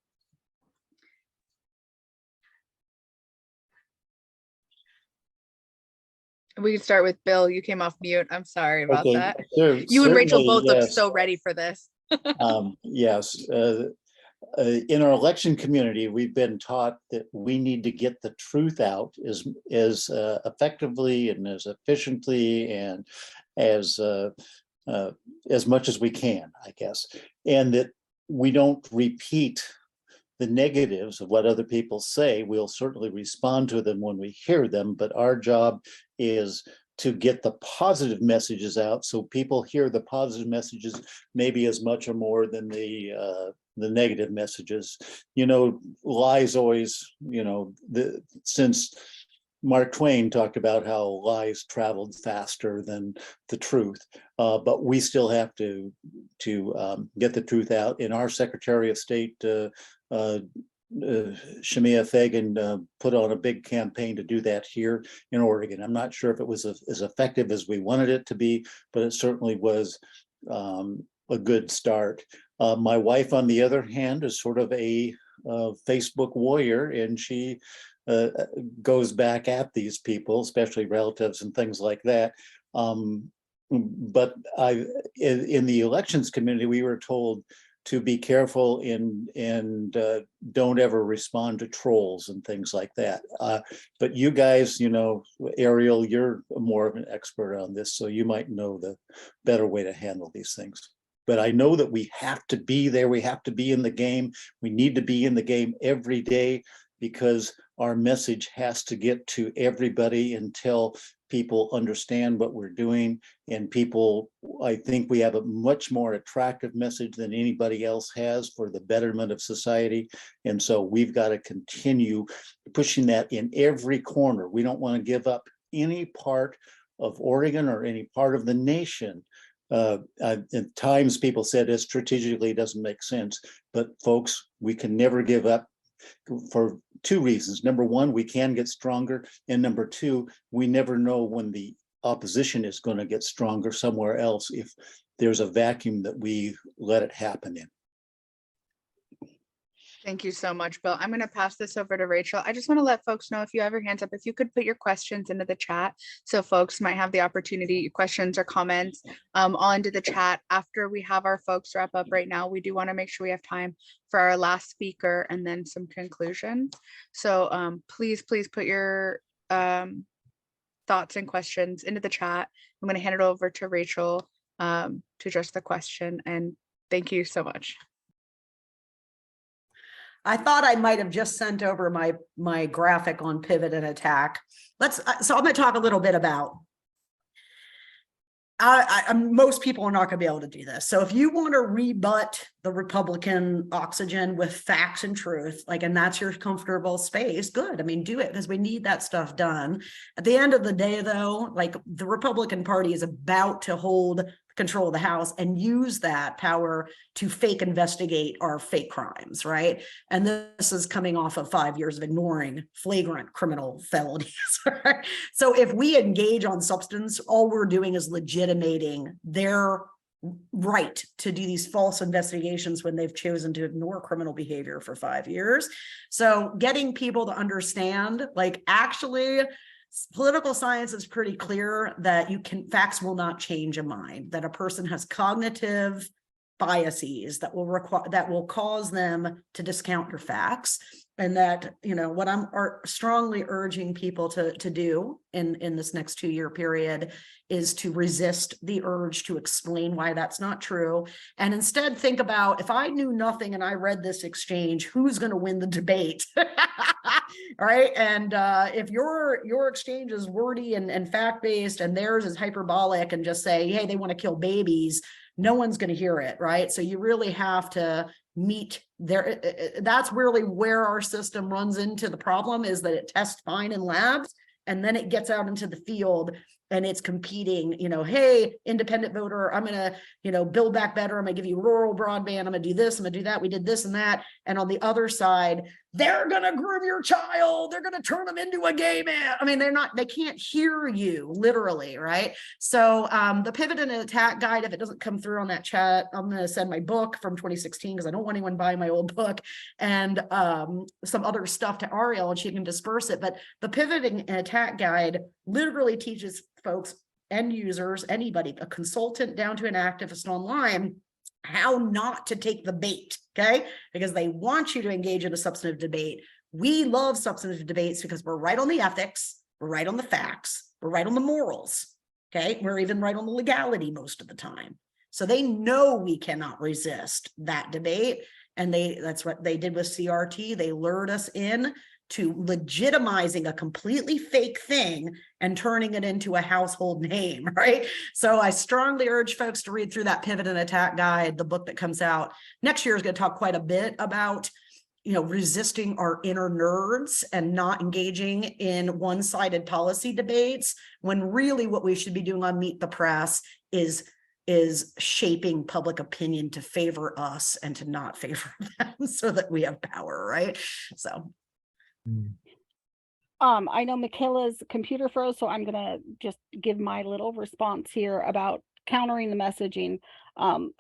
We can start with Bill. You came off mute. I'm sorry about that. Sure, you and Rachel certainly, both look yes. so ready for this. Yes. In our election community, we've been taught that we need to get the truth out as effectively and as efficiently and as much as we can, I guess, and that we don't repeat the negatives of what other people say. We'll certainly respond to them when we hear them, but our job is to get the positive messages out, so people hear the positive messages maybe as much or more than the negative messages. Lies always, since Mark Twain talked about how lies traveled faster than the truth, but we still have to get the truth out. And our Secretary of State, Shemia Fagan, put on a big campaign to do that here in Oregon. I'm not sure if it was as effective as we wanted it to be, but it certainly was a good start. My wife, on the other hand, is sort of a Facebook warrior, and she goes back at these people, especially relatives and things like that. But in the elections community, we were told to be careful and don't ever respond to trolls and things like that. But you guys, Ariel, you're more of an expert on this, so you might know the better way to handle these things. But I know that we have to be there. We have to be in the game. We need to be in the game every day, because our message has to get to everybody until people understand what we're doing. And people, I think we have a much more attractive message than anybody else has for the betterment of society. And so we've got to continue pushing that in every corner. We don't want to give up any part of Oregon or any part of the nation. At times people said it strategically doesn't make sense, but folks, we can never give up for two reasons. Number one, we can get stronger. And number two, we never know when the opposition is going to get stronger somewhere else if there's a vacuum that we let it happen in. Thank you so much, Bill. I'm going to pass this over to Rachel. I just want to let folks know, if you have your hands up, if you could put your questions into the chat, so folks might have the opportunity, questions or comments all into the chat. After we have our folks wrap up right now, we do want to make sure we have time for our last speaker and then some conclusions. So please put your thoughts and questions into the chat. I'm going to hand it over to Rachel to address the question, and thank you so much. I thought I might have just sent over my graphic on pivot and attack. So I'm going to talk a little bit about, most people are not going to be able to do this. So if you want to rebut the Republican oxygen with facts and truth, and that's your comfortable space, good. I mean, do it, because we need that stuff done. At the end of the day, though, the Republican Party is about to hold control of the House and use that power to fake investigate our fake crimes, right? And this is coming off of 5 years of ignoring flagrant criminal felonies. Right? So if we engage on substance, all we're doing is legitimating their right to do these false investigations when they've chosen to ignore criminal behavior for 5 years. So getting people to understand, actually, Political science is pretty clear that facts will not change a mind, that a person has cognitive biases that will cause them to discount your facts. And that, what I'm strongly urging people to do in this next 2-year period is to resist the urge to explain why that's not true. And instead think about, if I knew nothing and I read this exchange, who's going to win the debate? Right. And if your exchange is wordy and fact-based and theirs is hyperbolic and just say, hey, they want to kill babies, no one's going to hear it. Right. So you really have to meet there. That's really where our system runs into the problem, is that it tests fine in labs and then it gets out into the field and it's competing, hey, independent voter, I'm going to, build back better. I'm going to give you rural broadband. I'm going to do this. I'm going to do that. We did this and that. And on the other side, they're going to groom your child. They're going to turn them into a gay man. I mean, they can't hear you literally. Right. So the pivot and attack guide, if it doesn't come through on that chat, I'm going to send my book from 2016 because I don't want anyone buying my old book, and some other stuff to Ariel and she can disperse it. But the pivoting and attack guide literally teaches folks, end users, anybody, a consultant down to an activist online, how not to take the bait, okay? Because they want you to engage in a substantive debate. We love substantive debates because we're right on the ethics, we're right on the facts, we're right on the morals, okay? We're even right on the legality most of the time. So they know we cannot resist that debate. And that's what they did with CRT. They lured us in to legitimizing a completely fake thing and turning it into a household name, right? So I strongly urge folks to read through that pivot and attack guide. The book that comes out next year is going to talk quite a bit about, resisting our inner nerds and not engaging in one-sided policy debates, when really what we should be doing on Meet the Press is shaping public opinion to favor us and to not favor them so that we have power, right? So. I know Michaela's computer froze, so I'm gonna just give my little response here about countering the messaging.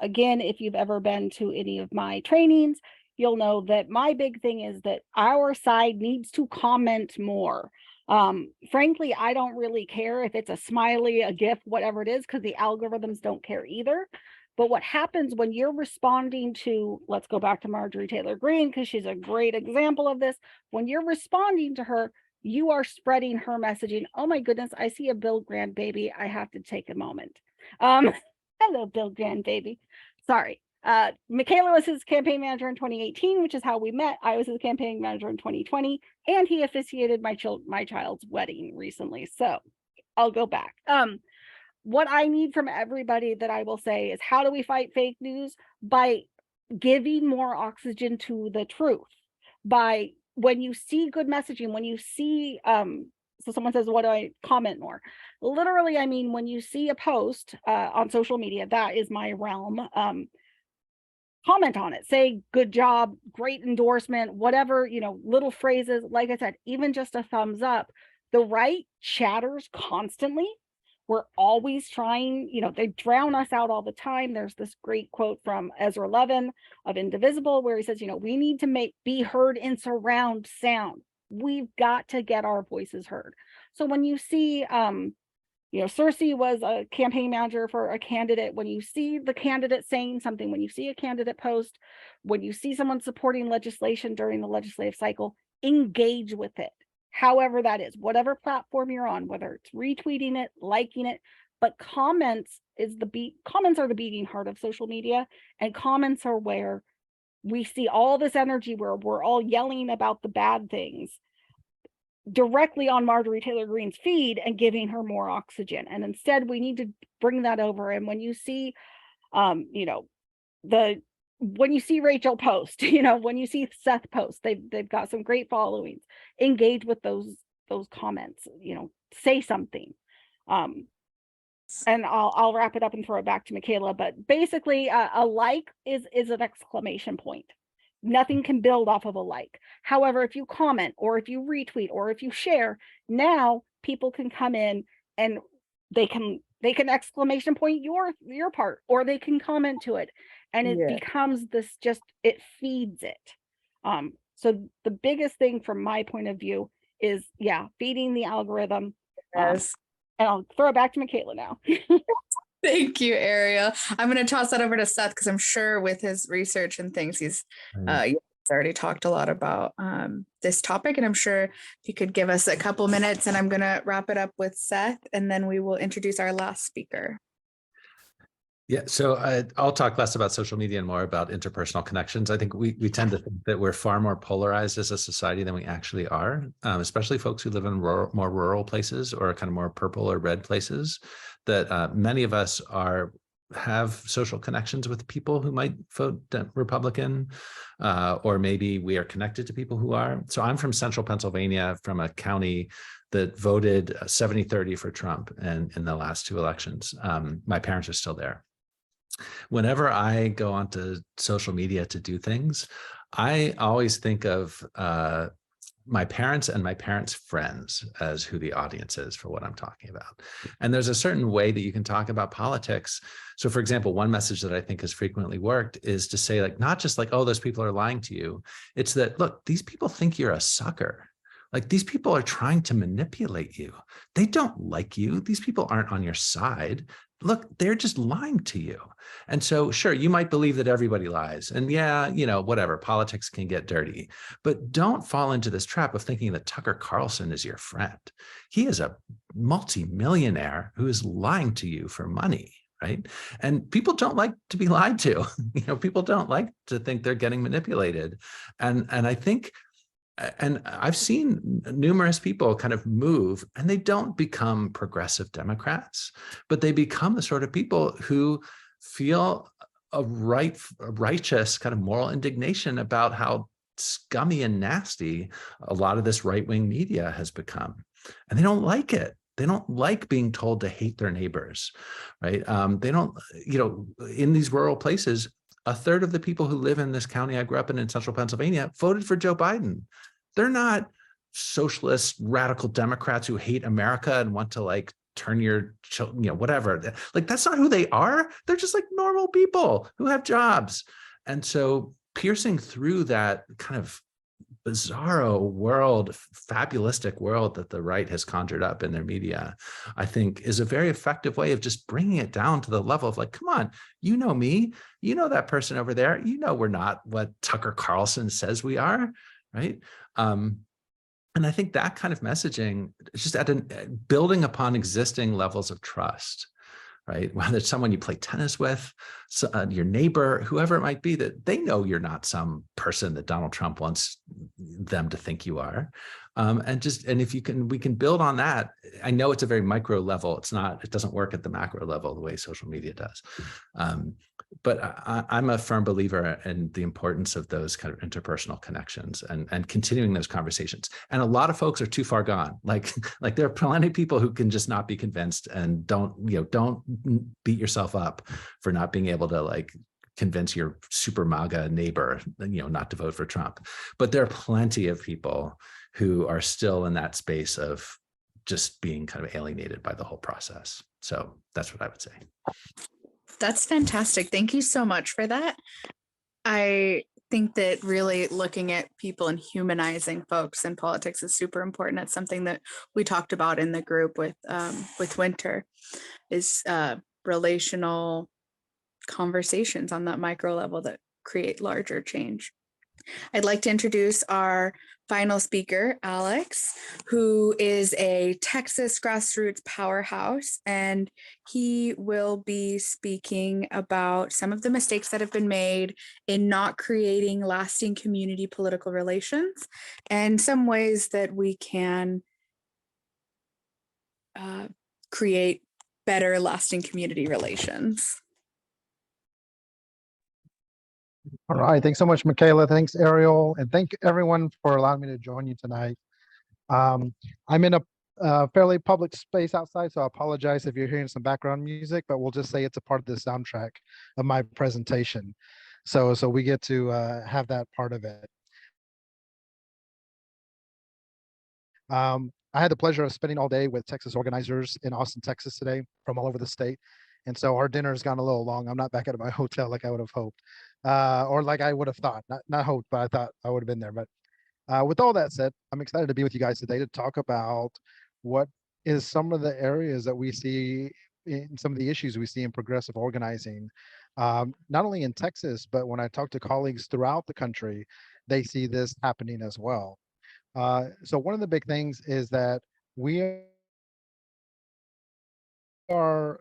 Again, if you've ever been to any of my trainings, you'll know that my big thing is that our side needs to comment more. Frankly, I don't really care if it's a smiley, a GIF, whatever it is, because the algorithms don't care either. But what happens when you're responding to, let's go back to Marjorie Taylor Greene, because she's a great example of this. When you're responding to her, you are spreading her messaging. Oh my goodness, I see a Bill Grant baby. I have to take a moment. Hello, Bill Grant baby. Sorry. Michaela was his campaign manager in 2018, which is how we met. I was his campaign manager in 2020, and he officiated my child's wedding recently. So I'll go back. What I need from everybody that I will say is, how do we fight fake news? By giving more oxygen to the truth. By, when you see good messaging, when you see, so someone says, what do I comment more? Literally, I mean, when you see a post on social media, that is my realm. Comment on it, say good job, great endorsement, whatever, little phrases. Like I said, even just a thumbs up. The right chatters constantly. We're always trying, they drown us out all the time. There's this great quote from Ezra Levin of Indivisible where he says, we need to be heard in surround sound. We've got to get our voices heard. So when you see, Cersei was a campaign manager for a candidate. When you see the candidate saying something, when you see a candidate post, when you see someone supporting legislation during the legislative cycle, engage with it. However that is, whatever platform you're on, whether it's retweeting it, liking it, but comments are the beating heart of social media, and comments are where we see all this energy where we're all yelling about the bad things directly on Marjorie Taylor Greene's feed and giving her more oxygen. And instead we need to bring that over. And when you see, when you see Rachel post, when you see Seth post, they've got some great followings. Engage with those comments, say something. And I'll wrap it up and throw it back to Michaela. But basically, a like is an exclamation point. Nothing can build off of a like. However, if you comment or if you retweet or if you share, now people can come in and they can exclamation point your part, or they can comment to it. And it becomes this, it feeds it. So the biggest thing from my point of view is, feeding the algorithm, Yes. And I'll throw it back to Michaela now. Thank you, Ariel. I'm going to toss that over to Seth because I'm sure with his research and things, he's already talked a lot about this topic, and I'm sure he could give us a couple minutes, and I'm going to wrap it up with Seth, and then we will introduce our last speaker. Yeah, so I'll talk less about social media and more about interpersonal connections. I think we tend to think that we're far more polarized as a society than we actually are, especially folks who live in more rural places or kind of more purple or red places, that many of us have social connections with people who might vote Republican, or maybe we are connected to people who are. So I'm from central Pennsylvania, from a county that voted 70-30 for Trump in the last two elections. My parents are still there. Whenever I go onto social media to do things, I always think of my parents and my parents' friends as who the audience is for what I'm talking about. And there's a certain way that you can talk about politics. So for example, one message that I think has frequently worked is to say, like, not just like, oh, those people are lying to you. It's that, look, these people think you're a sucker. Like, these people are trying to manipulate you. They don't like you. These people aren't on your side. Look, they're just lying to you. And so, sure, you might believe that everybody lies. And yeah, whatever, politics can get dirty. But don't fall into this trap of thinking that Tucker Carlson is your friend. He is a multimillionaire who is lying to you for money, right? And people don't like to be lied to. People don't like to think they're getting manipulated. And I think, and I've seen numerous people kind of move, and they don't become progressive Democrats, but they become the sort of people who feel a righteous kind of moral indignation about how scummy and nasty a lot of this right-wing media has become. And they don't like it. They don't like being told to hate their neighbors, right? They don't, in these rural places, a third of the people who live in this county I grew up in central Pennsylvania voted for Joe Biden. They're not socialist radical Democrats who hate America and want to like turn your children, whatever. Like, that's not who they are. They're just like normal people who have jobs. And so piercing through that kind of bizarro world, fabulistic world that the right has conjured up in their media, I think is a very effective way of just bringing it down to the level of like, come on, you know me, you know that person over there, we're not what Tucker Carlson says we are, right? And I think that kind of messaging is just building upon existing levels of trust, right? Whether it's someone you play tennis with, your neighbor, whoever it might be, that they know you're not some person that Donald Trump wants them to think you are. And if we can build on that. I know it's a very micro level. It doesn't work at the macro level the way social media does. But I'm a firm believer in the importance of those kind of interpersonal connections and continuing those conversations. And a lot of folks are too far gone. Like there are plenty of people who can just not be convinced, and don't beat yourself up for not being able to like convince your super MAGA neighbor, not to vote for Trump. But there are plenty of people who are still in that space of just being kind of alienated by the whole process. So that's what I would say. That's fantastic. Thank you so much for that. I think that really looking at people and humanizing folks in politics is super important. It's something that we talked about in the group with Winter, is relational conversations on that micro level that create larger change. I'd like to introduce our final speaker, Alex, who is a Texas grassroots powerhouse, and he will be speaking about some of the mistakes that have been made in not creating lasting community political relations and some ways that we can create better lasting community relations. All right. Thanks so much, Michaela. Thanks, Ariel. And thank everyone for allowing me to join you tonight. I'm in a fairly public space outside, so I apologize if you're hearing some background music, but we'll just say it's a part of the soundtrack of my presentation. So we get to have that part of it. I had the pleasure of spending all day with Texas organizers in Austin, Texas today from all over the state. And so our dinner's gone a little long. I'm not back at my hotel like I would have hoped, or like I would have thought, not hoped, but I thought I would have been there. But with all that said, I'm excited to be with you guys today to talk about what is some of the areas that we see in some of the issues we see in progressive organizing, not only in Texas, but when I talk to colleagues throughout the country, they see this happening as well. So one of the big things is that we are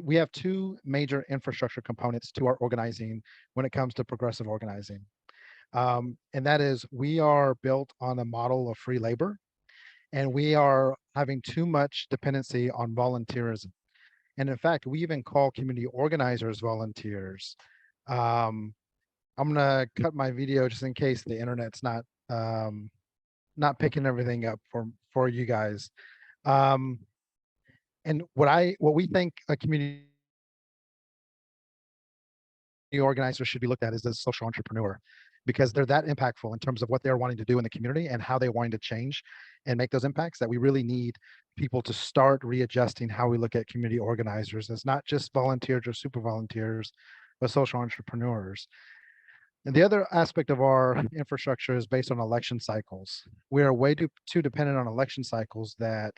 we have two major infrastructure components to our organizing when it comes to progressive organizing. And that is we are built on a model of free labor, and we are having too much dependency on volunteerism. And in fact, we even call community organizers volunteers. Um, I'm gonna cut my video just in case the internet's not picking everything up for you guys. Um, and what we think a community organizer should be looked at is a social entrepreneur, because they're that impactful in terms of what they're wanting to do in the community and how they're wanting to change and make those impacts, that we really need people to start readjusting how we look at community organizers as not just volunteers or super volunteers, but social entrepreneurs. And the other aspect of our infrastructure is based on election cycles. We are way too dependent on election cycles that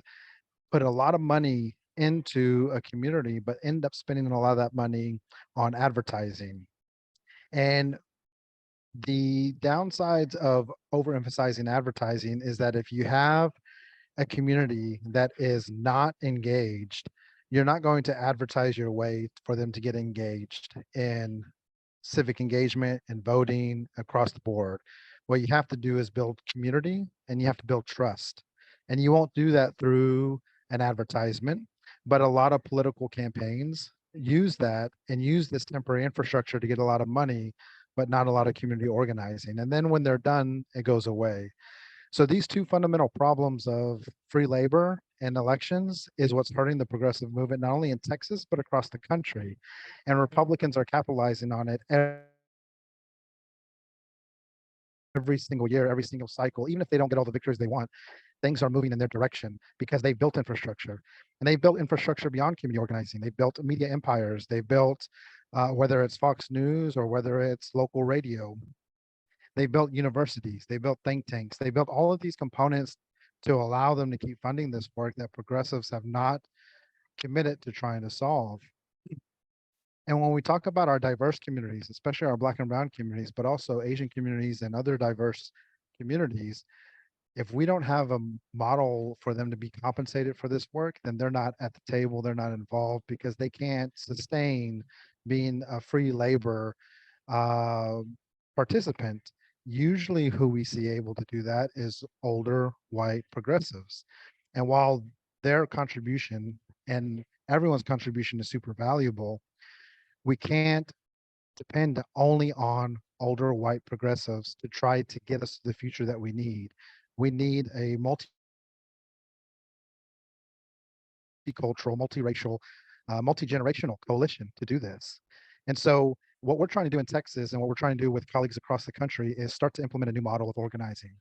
put a lot of money into a community, but end up spending a lot of that money on advertising. And the downsides of overemphasizing advertising is that if you have a community that is not engaged, you're not going to advertise your way for them to get engaged in civic engagement and voting across the board. What you have to do is build community, and you have to build trust. And you won't do that through an advertisement, but a lot of political campaigns use that and use this temporary infrastructure to get a lot of money, but not a lot of community organizing. And then when they're done, it goes away. So these two fundamental problems of free labor and elections is what's hurting the progressive movement, not only in Texas, but across the country. And Republicans are capitalizing on it every single year, every single cycle. Even if they don't get all the victories they want, things are moving in their direction because they've built infrastructure. And they've built infrastructure beyond community organizing. They've built media empires. They've built, whether it's Fox News or whether it's local radio, they built universities, they built think tanks, they built all of these components to allow them to keep funding this work that progressives have not committed to trying to solve. And when we talk about our diverse communities, especially our Black and Brown communities, but also Asian communities and other diverse communities, if we don't have a model for them to be compensated for this work, then they're not at the table, they're not involved, because they can't sustain being a free labor participant. Usually who we see able to do that is older white progressives. And while their contribution and everyone's contribution is super valuable, we can't depend only on older white progressives to try to get us to the future that we need. We need a multicultural, multiracial, multi-generational coalition to do this. And so what we're trying to do in Texas and what we're trying to do with colleagues across the country is start to implement a new model of organizing,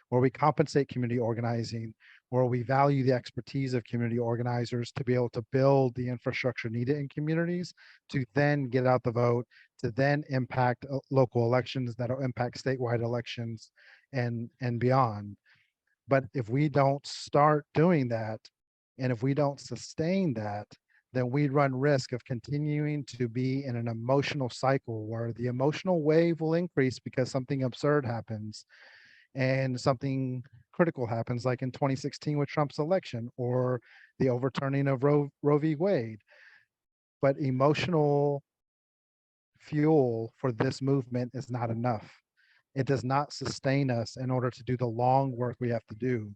where we compensate community organizing, where we value the expertise of community organizers to be able to build the infrastructure needed in communities to then get out the vote, to then impact local elections that'll impact statewide elections and beyond. But if we don't start doing that, and if we don't sustain that, then we run risk of continuing to be in an emotional cycle where the emotional wave will increase because something absurd happens and something critical happens, like in 2016 with Trump's election or the overturning of Roe v. Wade. But emotional fuel for this movement is not enough. It does not sustain us in order to do the long work we have to do.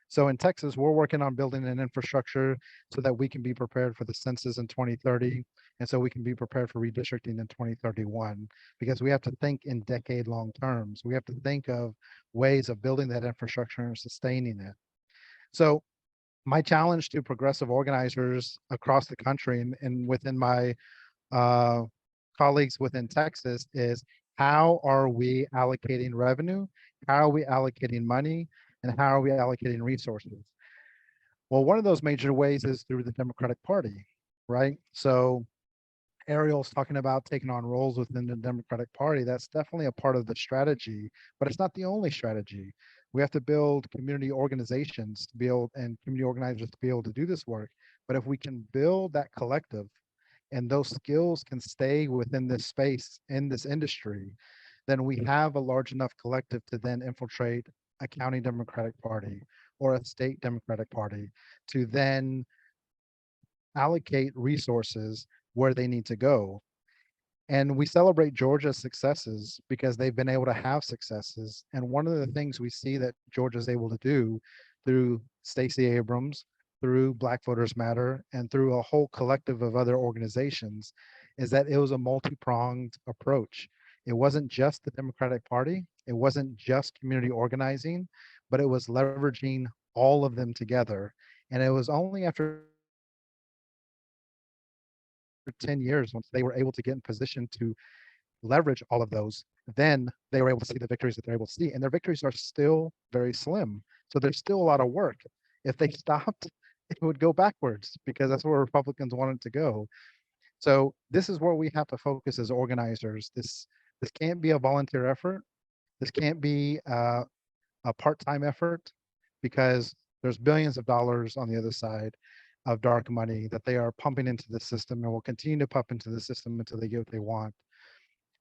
So in Texas, we're working on building an infrastructure so that we can be prepared for the census in 2030. And so we can be prepared for redistricting in 2031, because we have to think in decade-long terms. We have to think of ways of building that infrastructure and sustaining it. So my challenge to progressive organizers across the country and within my colleagues within Texas is, how are we allocating revenue? How are we allocating money? And how are we allocating resources? Well, one of those major ways is through the Democratic Party, right? So Ariel's talking about taking on roles within the Democratic Party. That's definitely a part of the strategy, but it's not the only strategy. We have to build community organizations to be able, and community organizers to be able to do this work. But if we can build that collective and those skills can stay within this space in this industry, then we have a large enough collective to then infiltrate a county Democratic Party or a state Democratic Party to then allocate resources where they need to go. And we celebrate Georgia's successes because they've been able to have successes. And one of the things we see that Georgia's able to do through Stacey Abrams, through Black Voters Matter, and through a whole collective of other organizations is that it was a multi-pronged approach. It wasn't just the Democratic Party, it wasn't just community organizing, but it was leveraging all of them together. And it was only after 10 years, once they were able to get in position to leverage all of those, then they were able to see the victories that they're able to see. And their victories are still very slim. So there's still a lot of work. If they stopped, it would go backwards because that's where Republicans wanted to go. So this is where we have to focus as organizers. This can't be a volunteer effort. This can't be a part-time effort because there's billions of dollars on the other side of dark money that they are pumping into the system and will continue to pump into the system until they get what they want.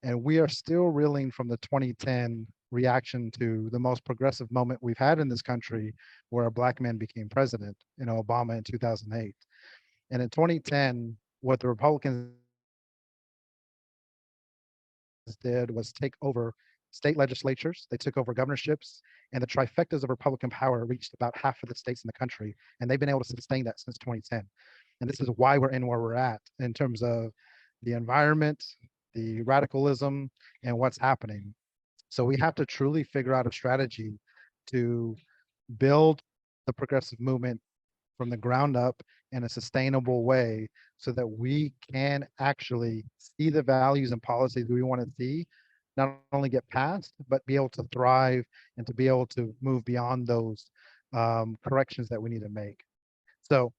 And we are still reeling from the 2010 reaction to the most progressive moment we've had in this country where a Black man became president, Obama in 2008. And in 2010, what the Republicans did was take over state legislatures, they took over governorships, and the trifectas of Republican power reached about half of the states in the country. And they've been able to sustain that since 2010. And this is why we're in where we're at in terms of the environment, the radicalism, and what's happening. So we have to truly figure out a strategy to build the progressive movement from the ground up in a sustainable way so that we can actually see the values and policies we want to see, not only get passed, but be able to thrive and to be able to move beyond those corrections that we need to make. So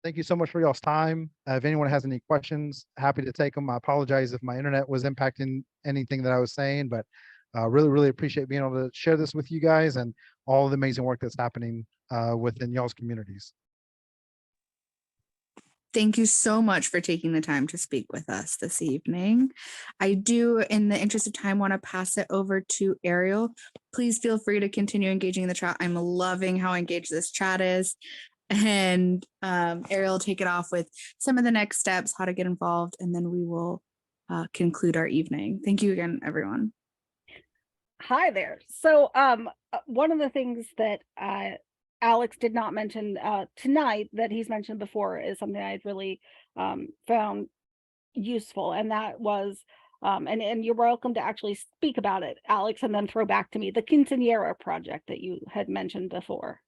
thank you so much for y'all's time. If anyone has any questions, happy to take them. I apologize if my internet was impacting anything that I was saying, but really, really appreciate being able to share this with you guys and all the amazing work that's happening within y'all's communities. Thank you so much for taking the time to speak with us this evening. I do, in the interest of time, want to pass it over to Ariel. Please feel free to continue engaging in the chat. I'm loving how engaged this chat is. And Ariel, take it off with some of the next steps, how to get involved, and then we will conclude our evening. Thank you again, everyone. Hi there. So one of the things that Alex did not mention tonight that he's mentioned before is something I've really found useful, and that was and you're welcome to actually speak about it, Alex, and then throw back to me the Quinceañera project that you had mentioned before.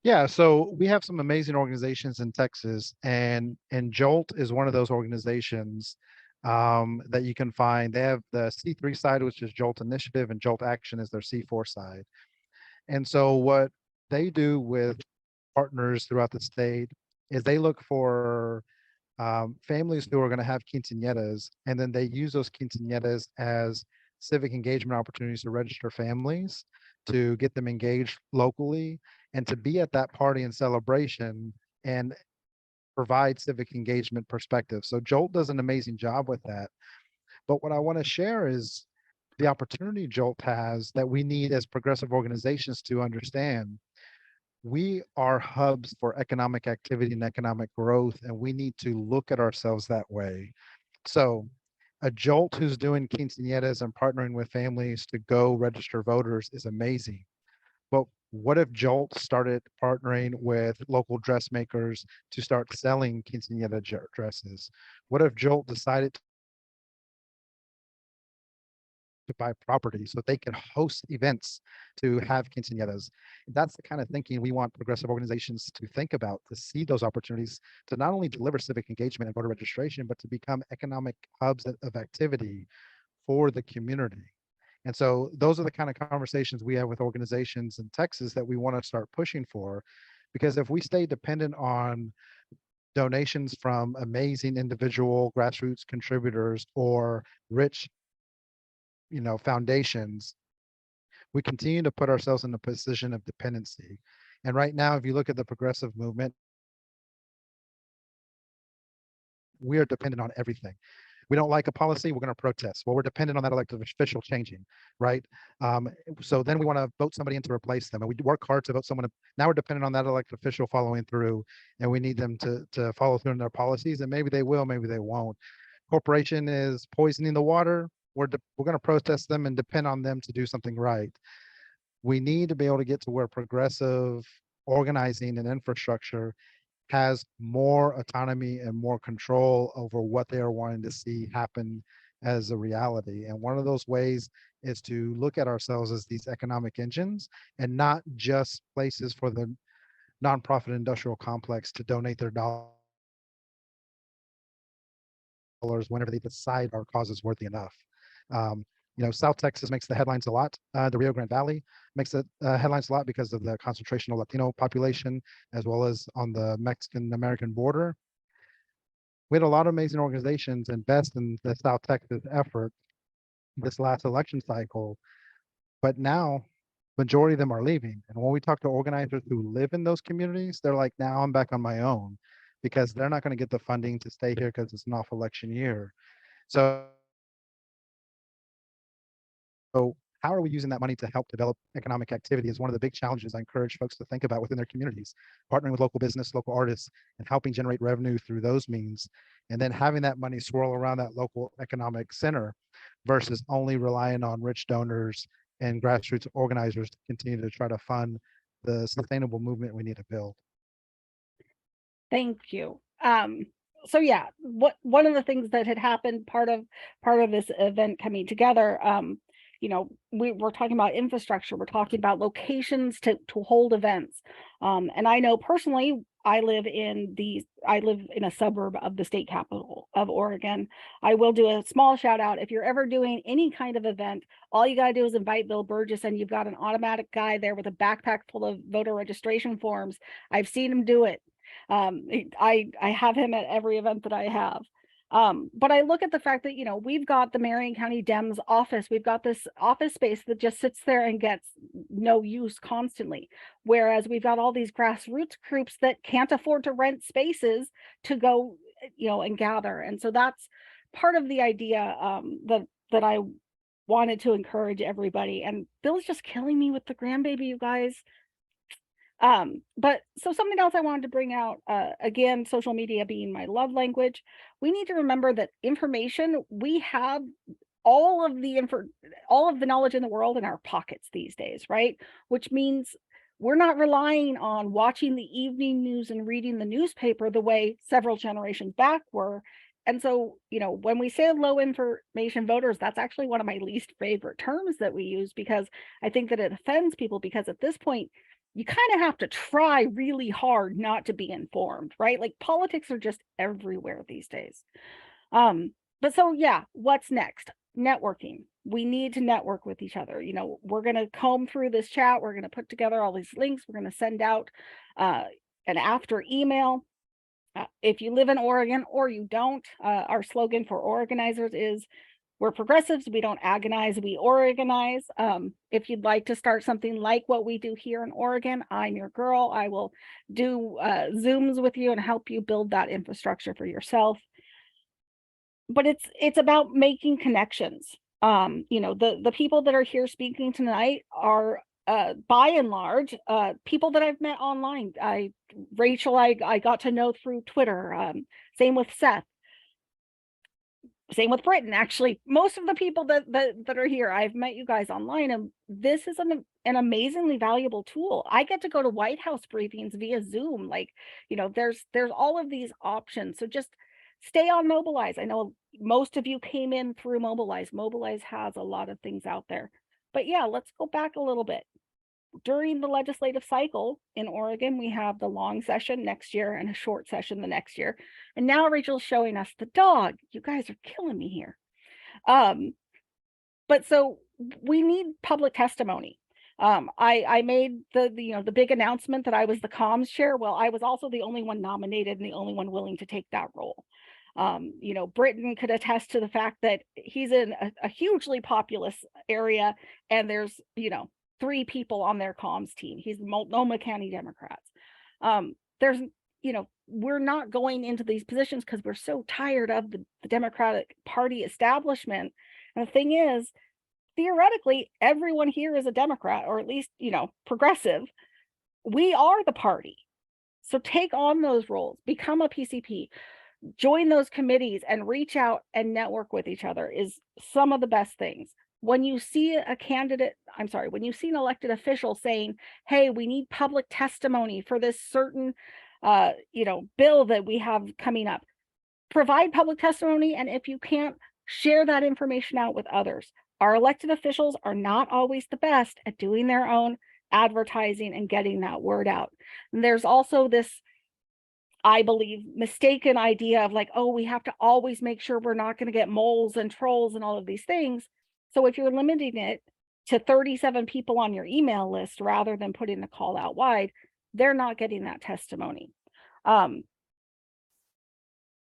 Yeah, so we have some amazing organizations in Texas, and Jolt is one of those organizations that you can find. They have the C3 side, which is Jolt Initiative, and Jolt Action is their C4 side. And so what they do with partners throughout the state is they look for families who are going to have quinceañeras, and then they use those quinceañeras as civic engagement opportunities to register families, to get them engaged locally, and to be at that party and celebration and provide civic engagement perspective. So Jolt does an amazing job with that. But what I want to share is the opportunity Jolt has that we need as progressive organizations to understand. We are hubs for economic activity and economic growth, and we need to look at ourselves that way. So a Jolt who's doing quinceañeras and partnering with families to go register voters is amazing. But what if Jolt started partnering with local dressmakers to start selling quinceañera dresses? What if Jolt decided to buy property so they can host events to have quinceañeras? That's the kind of thinking we want progressive organizations to think about, to see those opportunities to not only deliver civic engagement and voter registration, but to become economic hubs of activity for the community. And so those are the kind of conversations we have with organizations in Texas that we want to start pushing for, because if we stay dependent on donations from amazing individual grassroots contributors or rich foundations, we continue to put ourselves in a position of dependency. And right now, if you look at the progressive movement, we are dependent on everything. We don't like a policy, we're going to protest. Well, we're dependent on that elected official changing, right? So then we want to vote somebody in to replace them, and we work hard to vote someone. Now we're dependent on that elected official following through, and we need them to follow through on their policies, and maybe they will, maybe they won't. Corporation is poisoning the water. We're going to protest them and depend on them to do something right. We need to be able to get to where progressive organizing and infrastructure has more autonomy and more control over what they are wanting to see happen as a reality. And one of those ways is to look at ourselves as these economic engines and not just places for the nonprofit industrial complex to donate their dollars whenever they decide our cause is worthy enough. South Texas makes the headlines a lot. The Rio Grande Valley makes the headlines a lot because of the concentration of Latino population, as well as on the Mexican-American border. We had a lot of amazing organizations invest in the South Texas effort this last election cycle, but now majority of them are leaving. And when we talk to organizers who live in those communities, they're like, now I'm back on my own, because they're not going to get the funding to stay here because it's an off election year. So how are we using that money to help develop economic activity is one of the big challenges I encourage folks to think about within their communities, partnering with local business, local artists, and helping generate revenue through those means, and then having that money swirl around that local economic center versus only relying on rich donors and grassroots organizers to continue to try to fund the sustainable movement we need to build. Thank you. So yeah, one of the things that had happened, part of this event coming together, we're talking about infrastructure, we're talking about locations to hold events. And I know personally, I live in a suburb of the state capital of Oregon. I will do a small shout out. If you're ever doing any kind of event, all you got to do is invite Bill Burgess, and you've got an automatic guy there with a backpack full of voter registration forms. I've seen him do it. I have him at every event that I have. But I look at the fact that, we've got the Marion County Dems office. We've got this office space that just sits there and gets no use constantly. Whereas we've got all these grassroots groups that can't afford to rent spaces to go, and gather. And so that's part of the idea that I wanted to encourage everybody. And Bill's just killing me with the grandbaby, you guys. But so something else I wanted to bring out, again, social media being my love language, we need to remember that information, we have all of the knowledge in the world in our pockets these days, right? Which means we're not relying on watching the evening news and reading the newspaper the way several generations back were. And so, when we say low information voters, that's actually one of my least favorite terms that we use, because I think that it offends people, because at this point, you kind of have to try really hard not to be informed, right? Like, politics are just everywhere these days. But so yeah, what's next? Networking. We need to network with each other. We're going to comb through this chat. We're going to put together all these links. We're going to send out an after email. If you live in Oregon or you don't, our slogan for organizers is, we're progressives, we don't agonize, we organize. If you'd like to start something like what we do here in Oregon, I'm your girl. I will do Zooms with you and help you build that infrastructure for yourself. But it's about making connections. The people that are here speaking tonight are by and large people that I've met online. Rachel, I got to know through Twitter. Same with Seth. Same with Britain. Actually, most of the people that are here, I've met you guys online, and this is an amazingly valuable tool. I get to go to White House briefings via Zoom. There's all of these options. So just stay on Mobilize. I know most of you came in through Mobilize. Mobilize has a lot of things out there. But yeah, let's go back a little bit. During the legislative cycle in Oregon, we have the long session next year and a short session the next year. And now Rachel's showing us the dog. You guys are killing me here. But so we need public testimony. I made the big announcement that I was the comms chair. Well, I was also the only one nominated and the only one willing to take that role. You know, Britain could attest to the fact that he's in a hugely populous area, and there's, you know, 3 people on their comms team. He's the Multnomah County Democrats. There's, you know, we're not going into these positions because we're so tired of the Democratic Party establishment. And the thing is, theoretically, everyone here is a Democrat, or at least, you know, progressive. We are the party. So take on those roles, become a PCP, join those committees, and reach out and network with each other is some of the best things. When you see a candidate, I'm sorry, when you see an elected official saying, hey, we need public testimony for this certain, you know, bill that we have coming up, provide public testimony. And if you can't, share that information out with others. Our elected officials are not always the best at doing their own advertising and getting that word out. And there's also this, I believe, mistaken idea of like, oh, we have to always make sure we're not going to get moles and trolls and all of these things. So if you're limiting it to 37 people on your email list rather than putting the call out wide, they're not getting that testimony.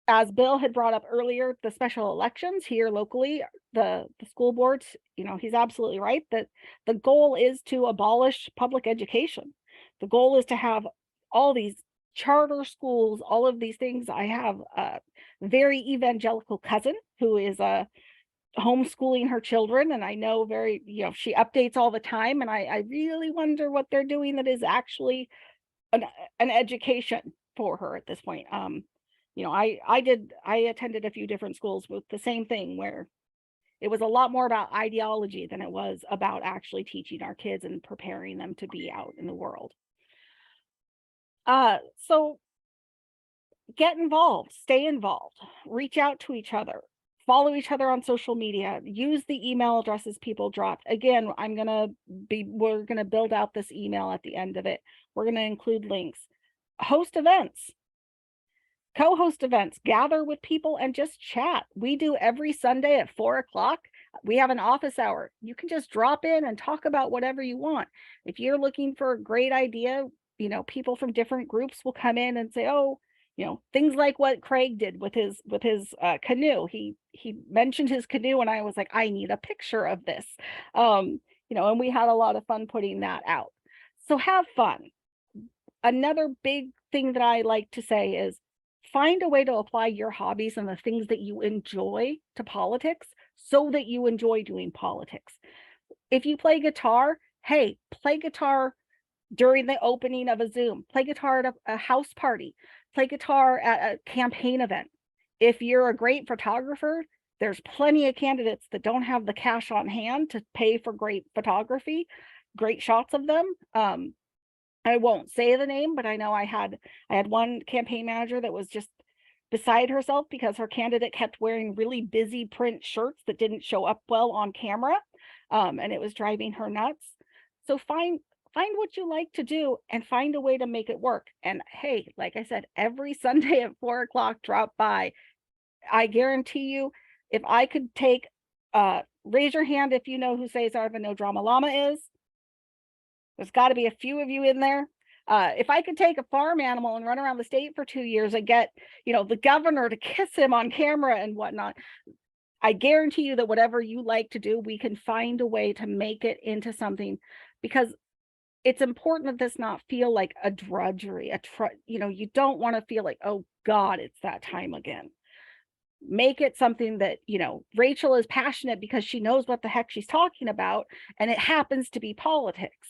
As Bill had brought up earlier, the special elections here locally, the school boards, you know, he's absolutely right that the goal is to abolish public education. The goal is to have all these charter schools, all of these things. I have a very evangelical cousin who is homeschooling her children, and I know very, you know, she updates all the time, and I really wonder what they're doing that is actually an education for her at this point. You know, I attended a few different schools with the same thing, where it was a lot more about ideology than it was about actually teaching our kids and preparing them to be out in the world. So get involved, stay involved, reach out to each other, follow each other on social media, use the email addresses people dropped. Again, we're gonna build out this email at the end of it. We're gonna include links. Host events, co-host events, gather with people and just chat. We do every Sunday at 4 o'clock. We have an office hour. You can just drop in and talk about whatever you want. If you're looking for a great idea, you know, people from different groups will come in and say, oh, you know, things like what Craig did with his canoe. He mentioned his canoe, and I was like, I need a picture of this. You know, and we had a lot of fun putting that out. So have fun. Another big thing that I like to say is find a way to apply your hobbies and the things that you enjoy to politics so that you enjoy doing politics. If you play guitar, hey, play guitar during the opening of a Zoom, play guitar at a house party, play guitar at a campaign event. If you're a great photographer, there's plenty of candidates that don't have the cash on hand to pay for great photography, great shots of them. I won't say the name, but I know I had one campaign manager that was just beside herself because her candidate kept wearing really busy print shirts that didn't show up well on camera, and it was driving her nuts. So find what you like to do and find a way to make it work. And hey, like I said, every Sunday at 4 o'clock, drop by. I guarantee you, if I could take, raise your hand if you know who Cesar the No Drama Llama is. There's got to be a few of you in there. If I could take a farm animal and run around the state for 2 years and get, you know, the governor to kiss him on camera and whatnot, I guarantee you that whatever you like to do, we can find a way to make it into something, because it's important that this not feel like a drudgery. You know, you don't want to feel like, oh God, it's that time again. Make it something that, you know, Rachel is passionate because she knows what the heck she's talking about, and it happens to be politics.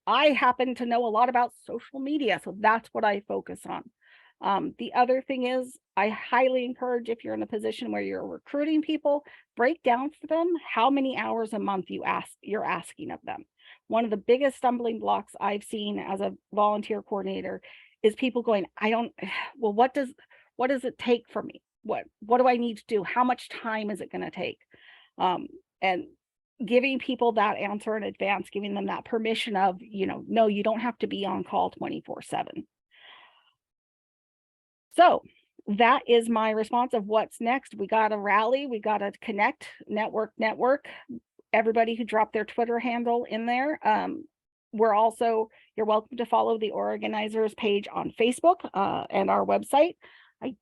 I happen to know a lot about social media, so that's what I focus on. The other thing is, I highly encourage, if you're in a position where you're recruiting people, break down for them how many hours a month you're asking of them. One of the biggest stumbling blocks I've seen as a volunteer coordinator is people going, well, what does it take for me? What do I need to do? How much time is it going to take? And giving people that answer in advance, giving them that permission of, you know, no, you don't have to be on call 24/7. So that is my response of what's next. We got to rally, we got to connect, network. Everybody who dropped their Twitter handle in there. You're welcome to follow the organizers page on Facebook and our website. I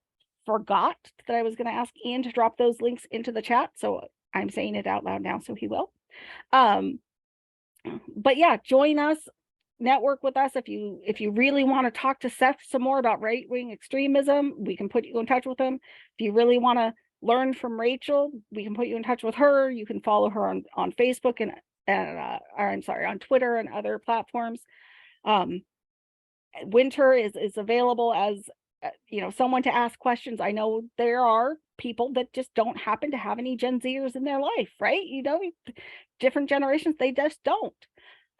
forgot that I was going to ask Ian to drop those links into the chat. So I'm saying it out loud now, so he will. But yeah, join us, network with us. If you really want to talk to Seth some more about right-wing extremism, we can put you in touch with him. If you really want to learn from Rachel, we can put you in touch with her. You can follow her on Facebook and or I'm sorry, on Twitter and other platforms. Winter is available as someone to ask questions. I know there are people that just don't happen to have any Gen Zers in their life, right? Different generations, they just don't.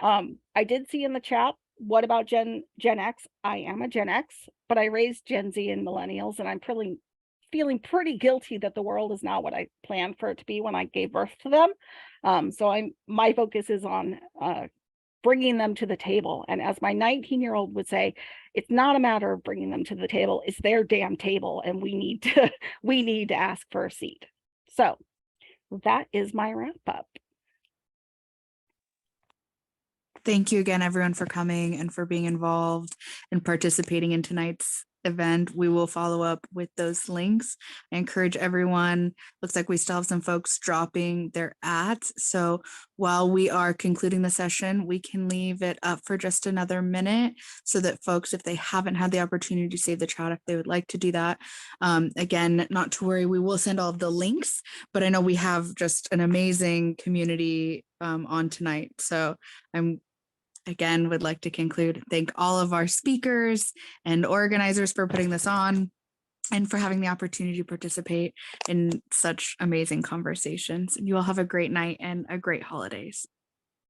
I did see in the chat, what about Gen X? I am a Gen X, but I raised Gen Z and millennials, and I'm feeling pretty guilty that the world is not what I planned for it to be when I gave birth to them. So my focus is on bringing them to the table. And as my 19-year-old would say, it's not a matter of bringing them to the table, it's their damn table, and we need to ask for a seat. So that is my wrap up. Thank you again, everyone, for coming and for being involved and participating in tonight's event. We will follow up with those links. I encourage everyone, looks like we still have some folks dropping their ads. So while we are concluding the session, we can leave it up for just another minute so that folks, if they haven't had the opportunity to save the chat, if they would like to do that, again, not to worry, we will send all of the links, but I know we have just an amazing community on tonight. So again, would like to conclude, thank all of our speakers and organizers for putting this on and for having the opportunity to participate in such amazing conversations. You all have a great night and a great holidays.